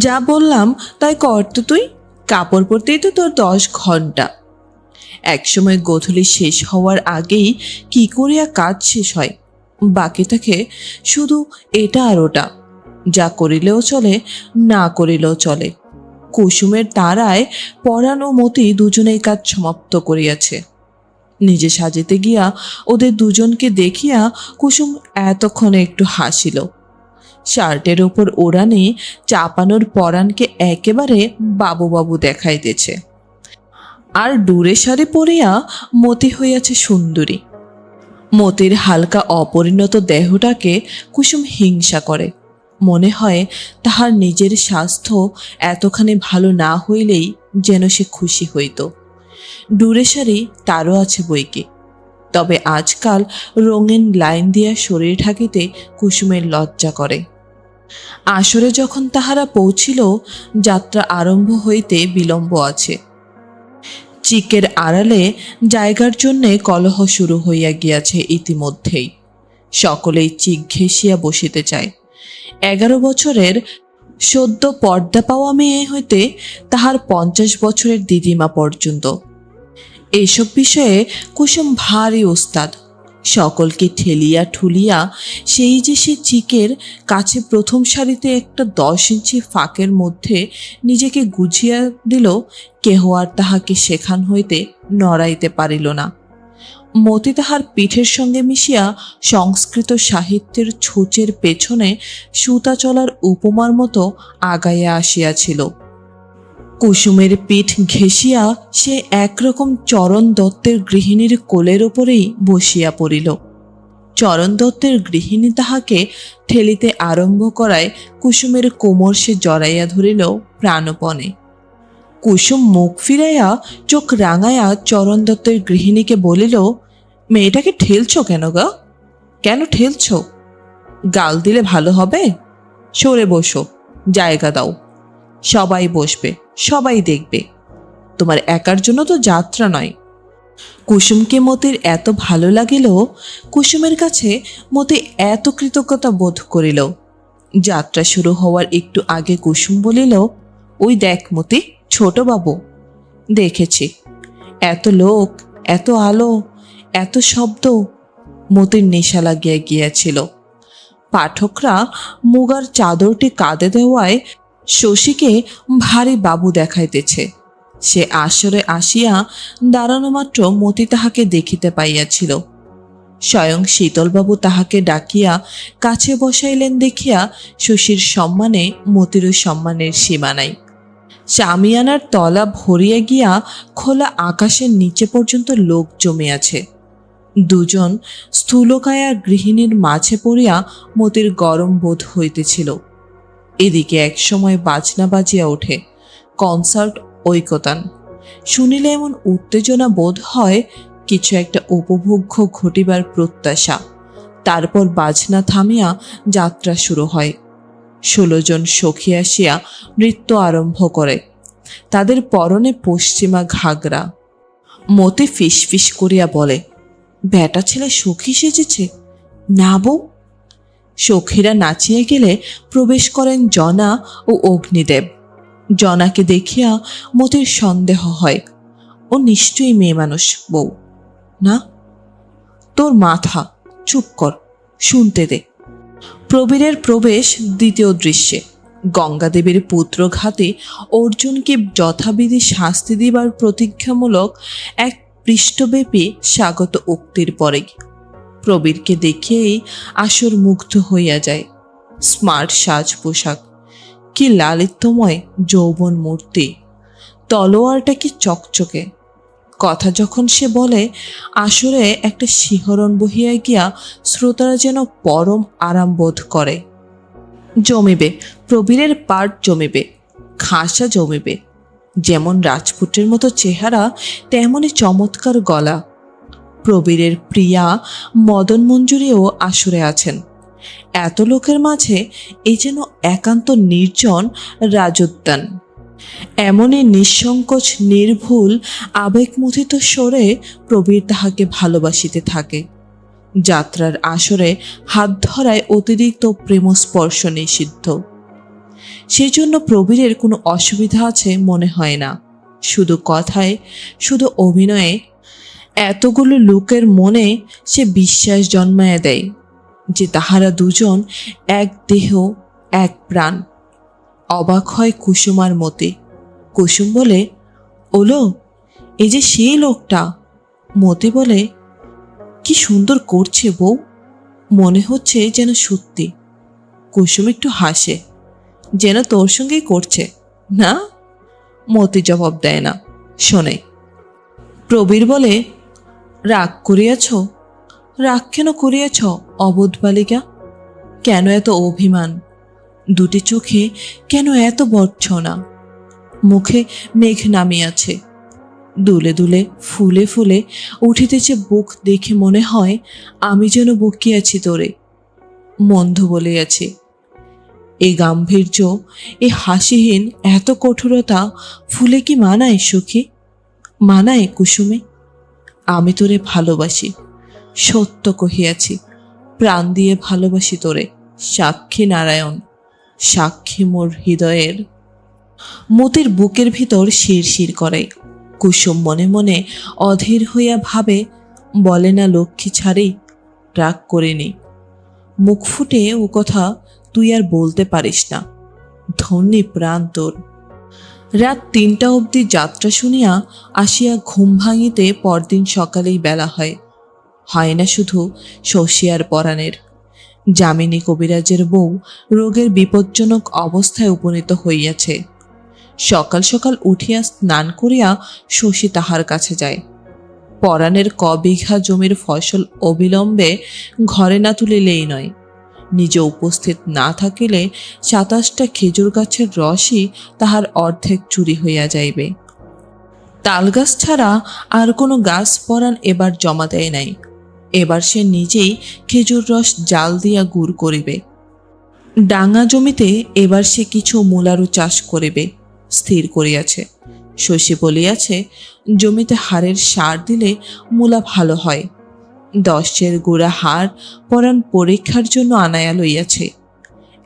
যা বললাম তাই কর তো তুই, কাপড় পরতেই তো তোর 10 ঘন্টা। একসময় গোধূলি শেষ হওয়ার আগেই কি করিয়া কাজ শেষ হয়, বাকি থাকে শুধু এটা আর ওটা। যা করিলেও চলে, না করিলেও চলে। কুসুমের তাড়ায় পরাণ ও মতি দুজনেই কাজ সমাপ্ত করিয়াছে। নিজে সাজিতে গিয়া ওদের দুজনকে দেখিয়া কুসুম এতক্ষণে একটু হাসিল। শার্টের ওপর ওড়ানে চাপানোর পরাণকে একেবারে বাবু বাবু দেখাইতেছে, আর ডুরে শাড়ি পরিয়া মতি হইয়াছে সুন্দরী। মতির হালকা অপরিণত দেহটাকে কুসুম হিংসা করে। মনে হয় তাহার নিজের স্বাস্থ্য এতখানি ভালো না হইলেই যেন সে খুশি হইত। ডুরে শাড়ি তারও আছে বইকি, তবে আজকাল রঙিন লাইন দিয়া শরীর ঢাকিতে কুসুমের লজ্জা করে। আসরে যখন তাহারা পৌঁছিল, যাত্রা আরম্ভ হইতে বিলম্ব আছে। চিকের আড়ালে জায়গার জন্যে কলহ শুরু হইয়া গিয়াছে ইতিমধ্যেই। সকলেই চিক ঘেঁষিয়া বসিতে চায়। 11 বছরের সদ্য পর্দা পাওয়া মেয়ে হইতে তাহার 50 বছরের দিদিমা পর্যন্ত। এইসব বিষয়ে কুসুম ভারী ওস্তাদ। সকলকে ঠেলিয়া ঠুলিয়া সেই যে সে চিকের কাছে প্রথম সারিতে একটা 10 ইঞ্চি ফাঁকের মধ্যে নিজেকে গুছিয়া দিল, কেহ আর তাহাকে সেখান হইতে নড়াইতে পারিল না। মতি তাহার পিঠের সঙ্গে মিশিয়া সংস্কৃত সাহিত্যের ছুঁচের পেছনে সুতা চলার উপমার মতো আগাইয়া আসিয়াছিল। কুসুমের পিঠ ঘেঁষিয়া সে একরকম চরণ দত্তের গৃহিণীর কোলের ওপরেই বসিয়া পড়িল। চরণ দত্তের গৃহিণী তাহাকে ঠেলিতে আরম্ভ করায় কুসুমের কোমর সে জড়াইয়া ধরিল প্রাণপণে। কুসুম মুখ ফিরাইয়া চোখ রাঙাইয়া চরণ দত্তের গৃহিণীকে বলিল, মেয়েটাকে ঠেলছ কেন গা? কেন ঠেলছ? গাল দিলে ভালো হবে? সরে বসো, জায়গা দাও। সবাই বসবে, সবাই দেখবে। তোমার একার জন্য তো যাত্রা নয়। কুসুমকে মতির এত ভালো লাগিল, কুসুমের কাছে মতি এত কৃতজ্ঞতা বোধ করিল। যাত্রা শুরু হওয়ার একটু আগে কুসুম বলিল, ওই দেখ মতি, ছোট বাবু। দেখেছি, এত লোক, এত আলো, এত শব্দ, মতির নেশা লাগিয়া গিয়াছিল। পাঠকরা মুগার চাদরটি কাঁধে দেওয়ায় শশীকে ভারী বাবু দেখাইতেছে। সে আসরে আসিয়া দাঁড়ানো মাত্র মতি তাহাকে দেখিতে পাইয়াছিল। স্বয়ং শীতলবাবু তাহাকে ডাকিয়া কাছে বসাইলেন দেখিয়া শশীর সম্মানে মতিরও সম্মানের সীমা নাই। শামিয়ানার তলা ভরিয়া গিয়া খোলা আকাশের নিচে পর্যন্ত লোক জমিয়াছে। দুজন স্থূলকায়া গৃহিণীর মাঝে পড়িয়া মতির গরম বোধ হইতেছিল। এদিকে একসময় বাজনা বাজিয়া ওঠে, কনসার্ট ঐকতান। শুনিলে এমন উত্তেজনা বোধ হয় কিছু একটা উপভোগ্য ঘটিবার প্রত্যাশা। তারপর বাজনা থামিয়া যাত্রা শুরু হয়। 16 জন সখী আসিয়া নৃত্য আরম্ভ করে। তাদের পরনে পশ্চিমা ঘাগরা। মতি ফিস ফিস করিয়া বলে, বেটা ছেলে সখী সেজেছে না বউ? সখীরা নাচিয়া গেলে প্রবেশ করেন জনা ও অগ্নিদেব। জনাকে দেখিয়া মতির সন্দেহ হয়, ও নিশ্চয়ই মেয়ে মানুষ বউ না। তোর মাথা, চুপ কর, শুনতে দে। প্রবীরের প্রবেশ দ্বিতীয় দৃশ্যে। গঙ্গাদেবীর পুত্রঘাতী অর্জুনকে যথাবিধি শাস্তি দিবার প্রতিজ্ঞামূলক এক পৃষ্ঠব্যাপী স্বাগত উক্তির পরে প্রবীরকে দেখেই আসর মুগ্ধ হইয়া যায়। স্মার্ট সাজ পোশাক, কি লালিত্যময় যৌবন মূর্তি, তলোয়ারটা কি চকচকে। কথা যখন সে বলে, আসরে একটা শিহরণ বহিয়া গিয়া শ্রোতারা যেন পরম আরাম বোধ করে। জমিবে, প্রবীরের পাঠ জমিবে, খাসা জমিবে। যেমন রাজপুত্রের মতো চেহারা, তেমনই চমৎকার গলা। প্রবীরের প্রিয়া মদন মঞ্জুরিও আসরে আছেন। এত লোকের মাঝে এই যেন একান্ত নির্জন রাজোদ্যান। এমনই নিঃসংকোচ নির্ভুল আবেগমথিত স্বরে প্রবীর তাহাকে ভালোবাসিতে থাকে। যাত্রার আসরে হাত ধরায় অতিরিক্ত প্রেমস্পর্শ নিষিদ্ধ। সেজন্য প্রবীরের কোনো অসুবিধা আছে মনে হয় না। শুধু কথায়, শুধু অভিনয়ে এতগুলো লোকের মনে সে বিশ্বাস জন্মায় দেয় যে তাহারা দুজন এক দেহ, এক প্রাণ। অবাক হয় কুসুমার মতে। কুসুম বলে, ওলো, এই যে সেই লোকটা। মতি বলে, কি সুন্দর করছে বউ, মনে হচ্ছে যেন সত্যি। কুসুম একটু হাসে, যেন তোর সঙ্গেই করছে না। মতি জবাব দেয় না, শোনে। প্রবীর বলে, রাগ করিয়াছ? রাগ কেন করিয়াছ অবোধ বালিকা? কেন এত অভিমান? দুটি চোখে কেন এত বর্ষণা? মুখে মেঘ নামিয়াছে, দুলে দুলে ফুলে ফুলে উঠিতেছে বুক। দেখে মনে হয় আমি যেন বকিয়াছি তোরে, মন্দ বলিয়াছি। এই গাম্ভীর্য, এই হাসিহীন এত কঠোরতা ফুলে কি মানায় সখী? মানায় কুসুমে? আমি তোরে ভালোবাসি, সত্য কহিয়াছি, প্রাণ দিয়ে ভালোবাসি তোরে। সাক্ষী নারায়ণ, সাক্ষী মোর হৃদয়ের। মতির বুকের ভিতর শিরশির করে। কুসুম মনে মনে অধীর হইয়া ভাবে, বলে না লক্ষ্মী ছাড়ি, রাগ করিনি। মুখ ফুটে ও কথা তুই আর বলতে পারিস না। ধন্যী প্রাণ তোর। রাত 3টা অবধি যাত্রা শুনিয়া আসিয়া ঘুম ভাঙিতে পরদিন সকালেই বেলা হয়। হয় না শুধু শশী আর পরাণের, যামিনী কবিরাজের বউ রোগের বিপজ্জনক অবস্থায় উপনীত হইয়াছে। সকাল সকাল উঠিয়া স্নান করিয়া শশী তাহার কাছে যায়। পরাণের বিঘা জমির ফসল অবিলম্বে ঘরে না তুলিলেই নয়। নিজে উপস্থিত না থাকিলে ২৭টা খেজুর গাছের রসই তাহার অর্ধেক চুরি হইয়া যাইবে। তালগাছ ছাড়া আর কোনো গাছ পরাণ এবার জমা দেয় নাই। এবার সে নিজেই খেজুর রস জাল দিয়া গুড় করিবে। ডাঙা জমিতে এবার সে কিছু মূলারু চাষ করিবে স্থির করিয়াছে। শশী বলিয়াছে, জমিতে হাড়ের সার দিলে মূলা ভালো হয়। ১০ গুড়া হাড় পরাণ পরীক্ষার জন্য আনায়া লইয়াছে।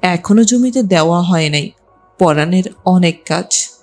এখনো জমিতে দেওয়া হয় নাই। পরাণের অনেক কাজ।